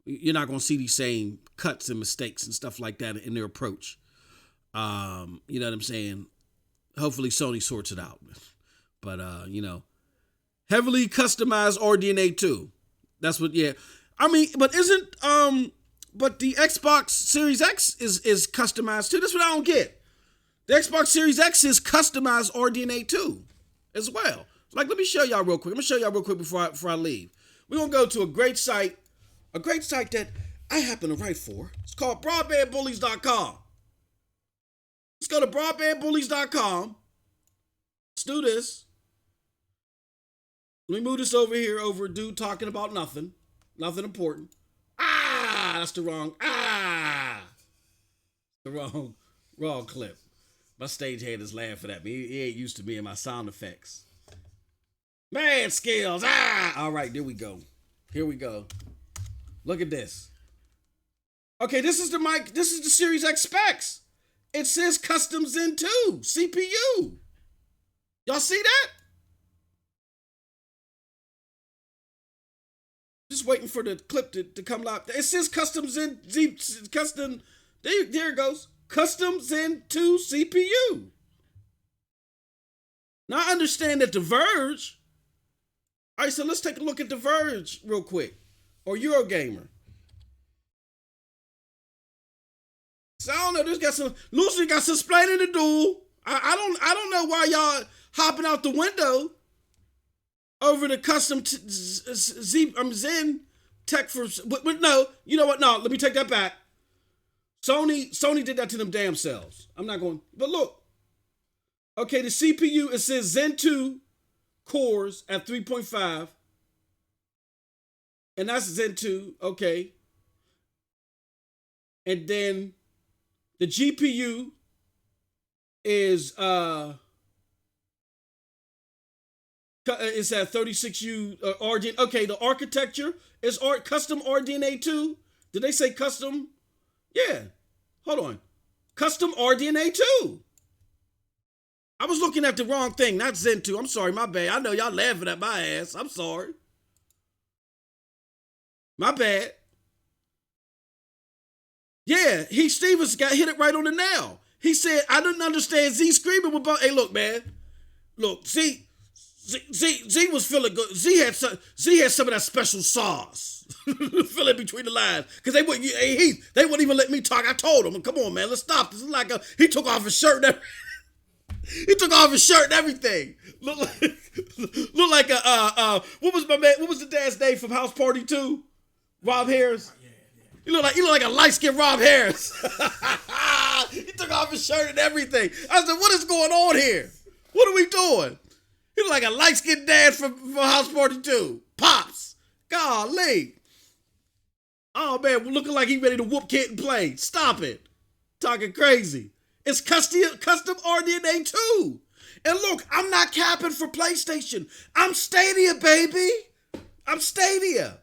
You're not going to see these same cuts and mistakes and stuff like that in their approach. You know what I'm saying? Hopefully Sony sorts it out. But, heavily customized RDNA 2. That's what, yeah. I mean, but but the Xbox Series X is customized too. That's what I don't get. The Xbox Series X is customized RDNA 2 as well. Like, let me show y'all real quick. I'm going to show y'all real quick before I leave. We're going to go to a great site that I happen to write for. It's called broadbandbullies.com. Let's go to broadbandbullies.com. Let's do this. Let me move this over here over a dude talking about nothing important. That's the wrong clip. My stagehand is laughing at me. He ain't used to me and my sound effects. Man skills. All right, there we go. Here we go. Look at this. Okay, this is the mic. This is the Series X specs. It says custom Zen 2 CPU. Y'all see that? Just waiting for the clip to come live. It says custom Zen custom. There it goes. Custom Zen 2 CPU. Now I understand that The Verge. All right, so let's take a look at The Verge real quick, or Eurogamer. So I don't know. This got some. Lucy got some splaining to do. I don't know why y'all hopping out the window over the custom Zen tech for. But no, you know what? No, let me take that back. Sony did that to them damn selves. I'm not going. But look. Okay, the CPU, it says Zen 2 cores at 3.5. And that's Zen 2, okay. And then the GPU is it's at 36U RDNA. Okay, the architecture is custom RDNA 2. Did they say custom? Yeah. Hold on. Custom RDNA 2. I was looking at the wrong thing, not Zen 2. I'm sorry, my bad. I know y'all laughing at my ass. I'm sorry. My bad. Yeah, Stevens got hit it right on the nail. He said, I didn't understand Z screaming about, hey, look, man. Look, Z was feeling good. Z had some of that special sauce. Feeling between the lines. Because they wouldn't even let me talk. I told him, come on, man, let's stop. This is like he took off his shirt and everything. He took off his shirt and everything. Look like what was the dad's name from House Party 2? Rob Harris. You look like a light-skinned Rob Harris. He took off his shirt and everything. I said, what is going on here? What are we doing? He look like a light-skinned dad from House Party 2. Pops. Golly. Oh man, we're looking like he ready to whoop Kid and play. Stop it. Talking crazy. It's custom RDNA 2. And look, I'm not capping for PlayStation. I'm Stadia, baby. I'm Stadia.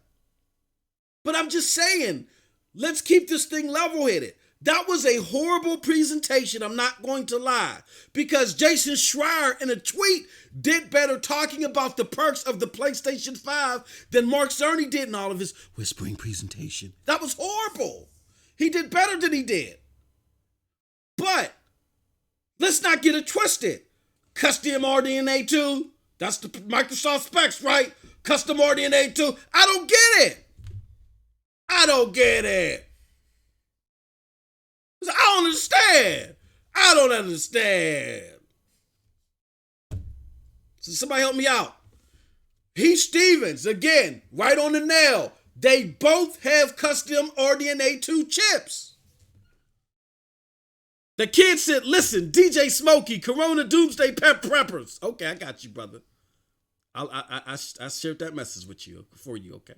But I'm just saying, let's keep this thing level-headed. That was a horrible presentation, I'm not going to lie. Because Jason Schreier in a tweet did better talking about the perks of the PlayStation 5 than Mark Cerny did in all of his whispering presentation. That was horrible. He did better than he did. But let's not get it twisted. Custom RDNA 2, that's the Microsoft specs, right? Custom RDNA 2, I don't get it. I don't understand. I don't understand. So somebody help me out. Heath Stevens, again, right on the nail. They both have custom RDNA 2 chips. The kid said, listen, DJ Smokey, Corona Doomsday Preppers. Okay, I got you, brother. I shared that message with you, for you, okay?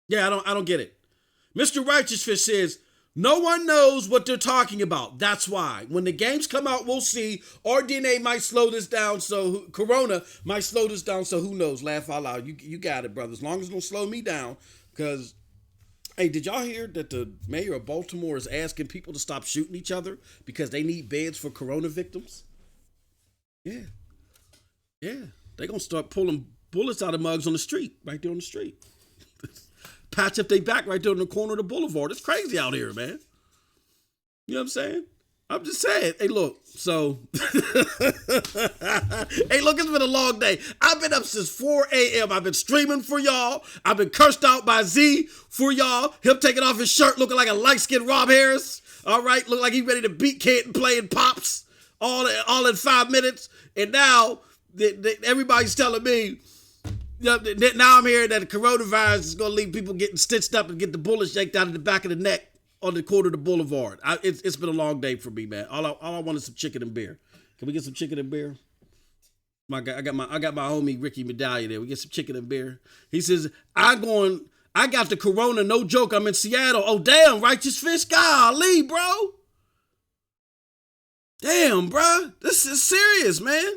Yeah, I don't get it. Mr. Righteous Fish says, no one knows what they're talking about. That's why. When the games come out, we'll see. RDNA might slow this down, so Corona might slow this down, so who knows? Laugh out loud. You got it, brother. As long as it don't slow me down, because... Hey, did y'all hear that the mayor of Baltimore is asking people to stop shooting each other because they need beds for corona victims? Yeah. They're going to start pulling bullets out of mugs on the street, right there on the street. Patch up their back right there in the corner of the boulevard. It's crazy out here, man. You know what I'm saying? I'm just saying. Hey, look. So, hey, look, it's been a long day. I've been up since 4 a.m. I've been streaming for y'all. I've been cursed out by Z for y'all. Him taking off his shirt looking like a light-skinned Rob Harris. All right, look like he's ready to beat Kid and playing Pops all in 5 minutes. And now everybody's telling me, now I'm hearing that the coronavirus is going to leave people getting stitched up and get the bullet shaked out of the back of the neck on the corner of the boulevard. It's been a long day for me, man. All I want is some chicken and beer. Can we get some chicken and beer? I got my homie Ricky Medallion there. We get some chicken and beer. He says, I got the corona, no joke. I'm in Seattle. Oh, damn, Righteous Fish. Golly, bro. Damn, bro. This is serious, man.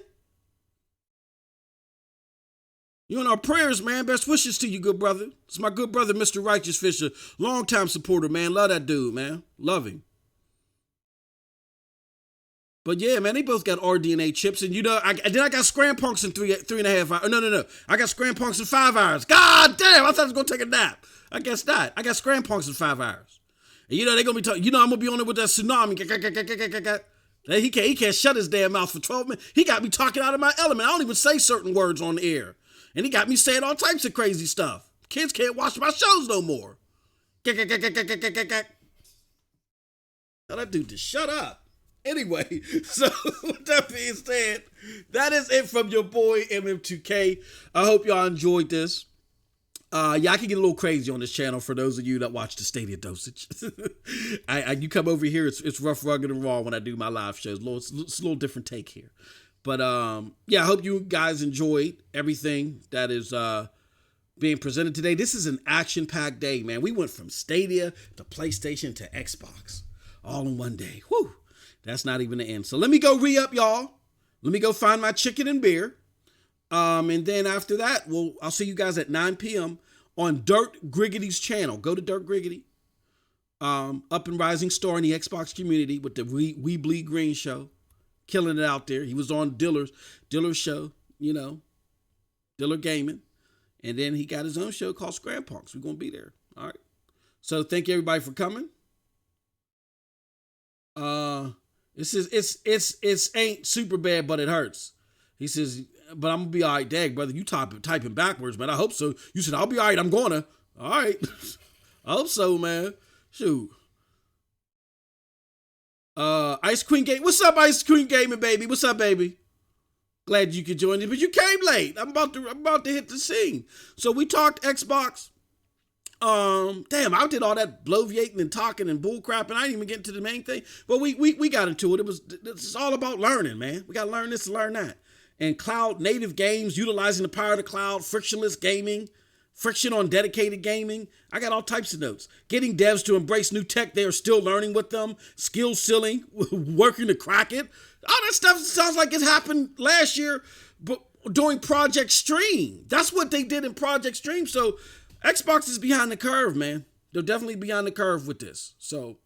You in our prayers, man. Best wishes to you, good brother. It's my good brother, Mr. Righteous Fisher. Longtime supporter, man. Love that dude, man. Love him. But yeah, man, they both got RDNA chips. And you know, I got Scram Punks in 3.5 hours. No. I got Scram Punks in 5 hours. God damn, I thought I was going to take a nap. I guess not. I got Scram Punks in 5 hours. And you know, they're going to be talking, you know, I'm going to be on there with that tsunami. He can't shut his damn mouth for 12 minutes. He got me talking out of my element. I don't even say certain words on the air. And he got me saying all types of crazy stuff. Kids can't watch my shows no more. Tell that dude to shut up. Anyway, so with that being said, that is it from your boy MM2K. I hope y'all enjoyed this. I can get a little crazy on this channel for those of you that watch the Stadia dosage. You come over here, it's rough, rugged, and raw when I do my live shows. It's a little different take here. But I hope you guys enjoyed everything that is being presented today. This is an action-packed day, man. We went from Stadia to PlayStation to Xbox all in one day. Whew. That's not even the end. So let me go re-up, y'all. Let me go find my chicken and beer. And then after that, I'll see you guys at 9 p.m. on Dirt Griggity's channel. Go to Dirt Griggity. Up and rising star in the Xbox community with the We Bleed Green show. Killing it out there. He was on Diller's show, you know, Diller Gaming. And then he got his own show called Scram Punks. We're going to be there. All right. So thank you everybody for coming. It's ain't super bad, but it hurts. He says, but I'm gonna be all right. Dag, brother, you typing backwards, man. I hope so. You said, I'll be all right. I'm gonna. All right. I hope so, man. Shoot. Ice Queen Game. What's up, Ice Queen Gaming, baby? What's up, baby? Glad you could join me, but you came late. I'm about to hit the scene. So we talked Xbox. Damn, I did all that bloviating and talking and bullcrap, and I didn't even get into the main thing. But we got into it. It's all about learning, man. We got to learn this and learn that. And cloud native games, utilizing the power of the cloud, frictionless gaming, friction on dedicated gaming. I got all types of notes. Getting devs to embrace new tech they are still learning with them. Skill ceiling, working to crack it. All that stuff sounds like it happened last year, but during Project Stream. That's what they did in Project Stream. So Xbox is behind the curve, man. They're definitely behind the curve with this. So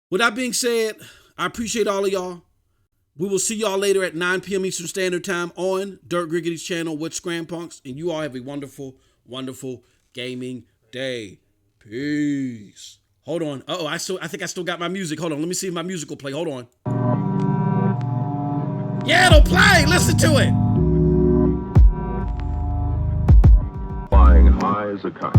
with that being said, I appreciate all of y'all. We will see y'all later at 9 p.m. Eastern Standard Time on Dirt Griggity's channel with Scram Punks. And you all have a wonderful, wonderful gaming day. Peace. Hold on. Uh-oh, I think I still got my music. Hold on. Let me see if my music will play. Hold on. Yeah, it'll play. Listen to it.
Flying high as a kite.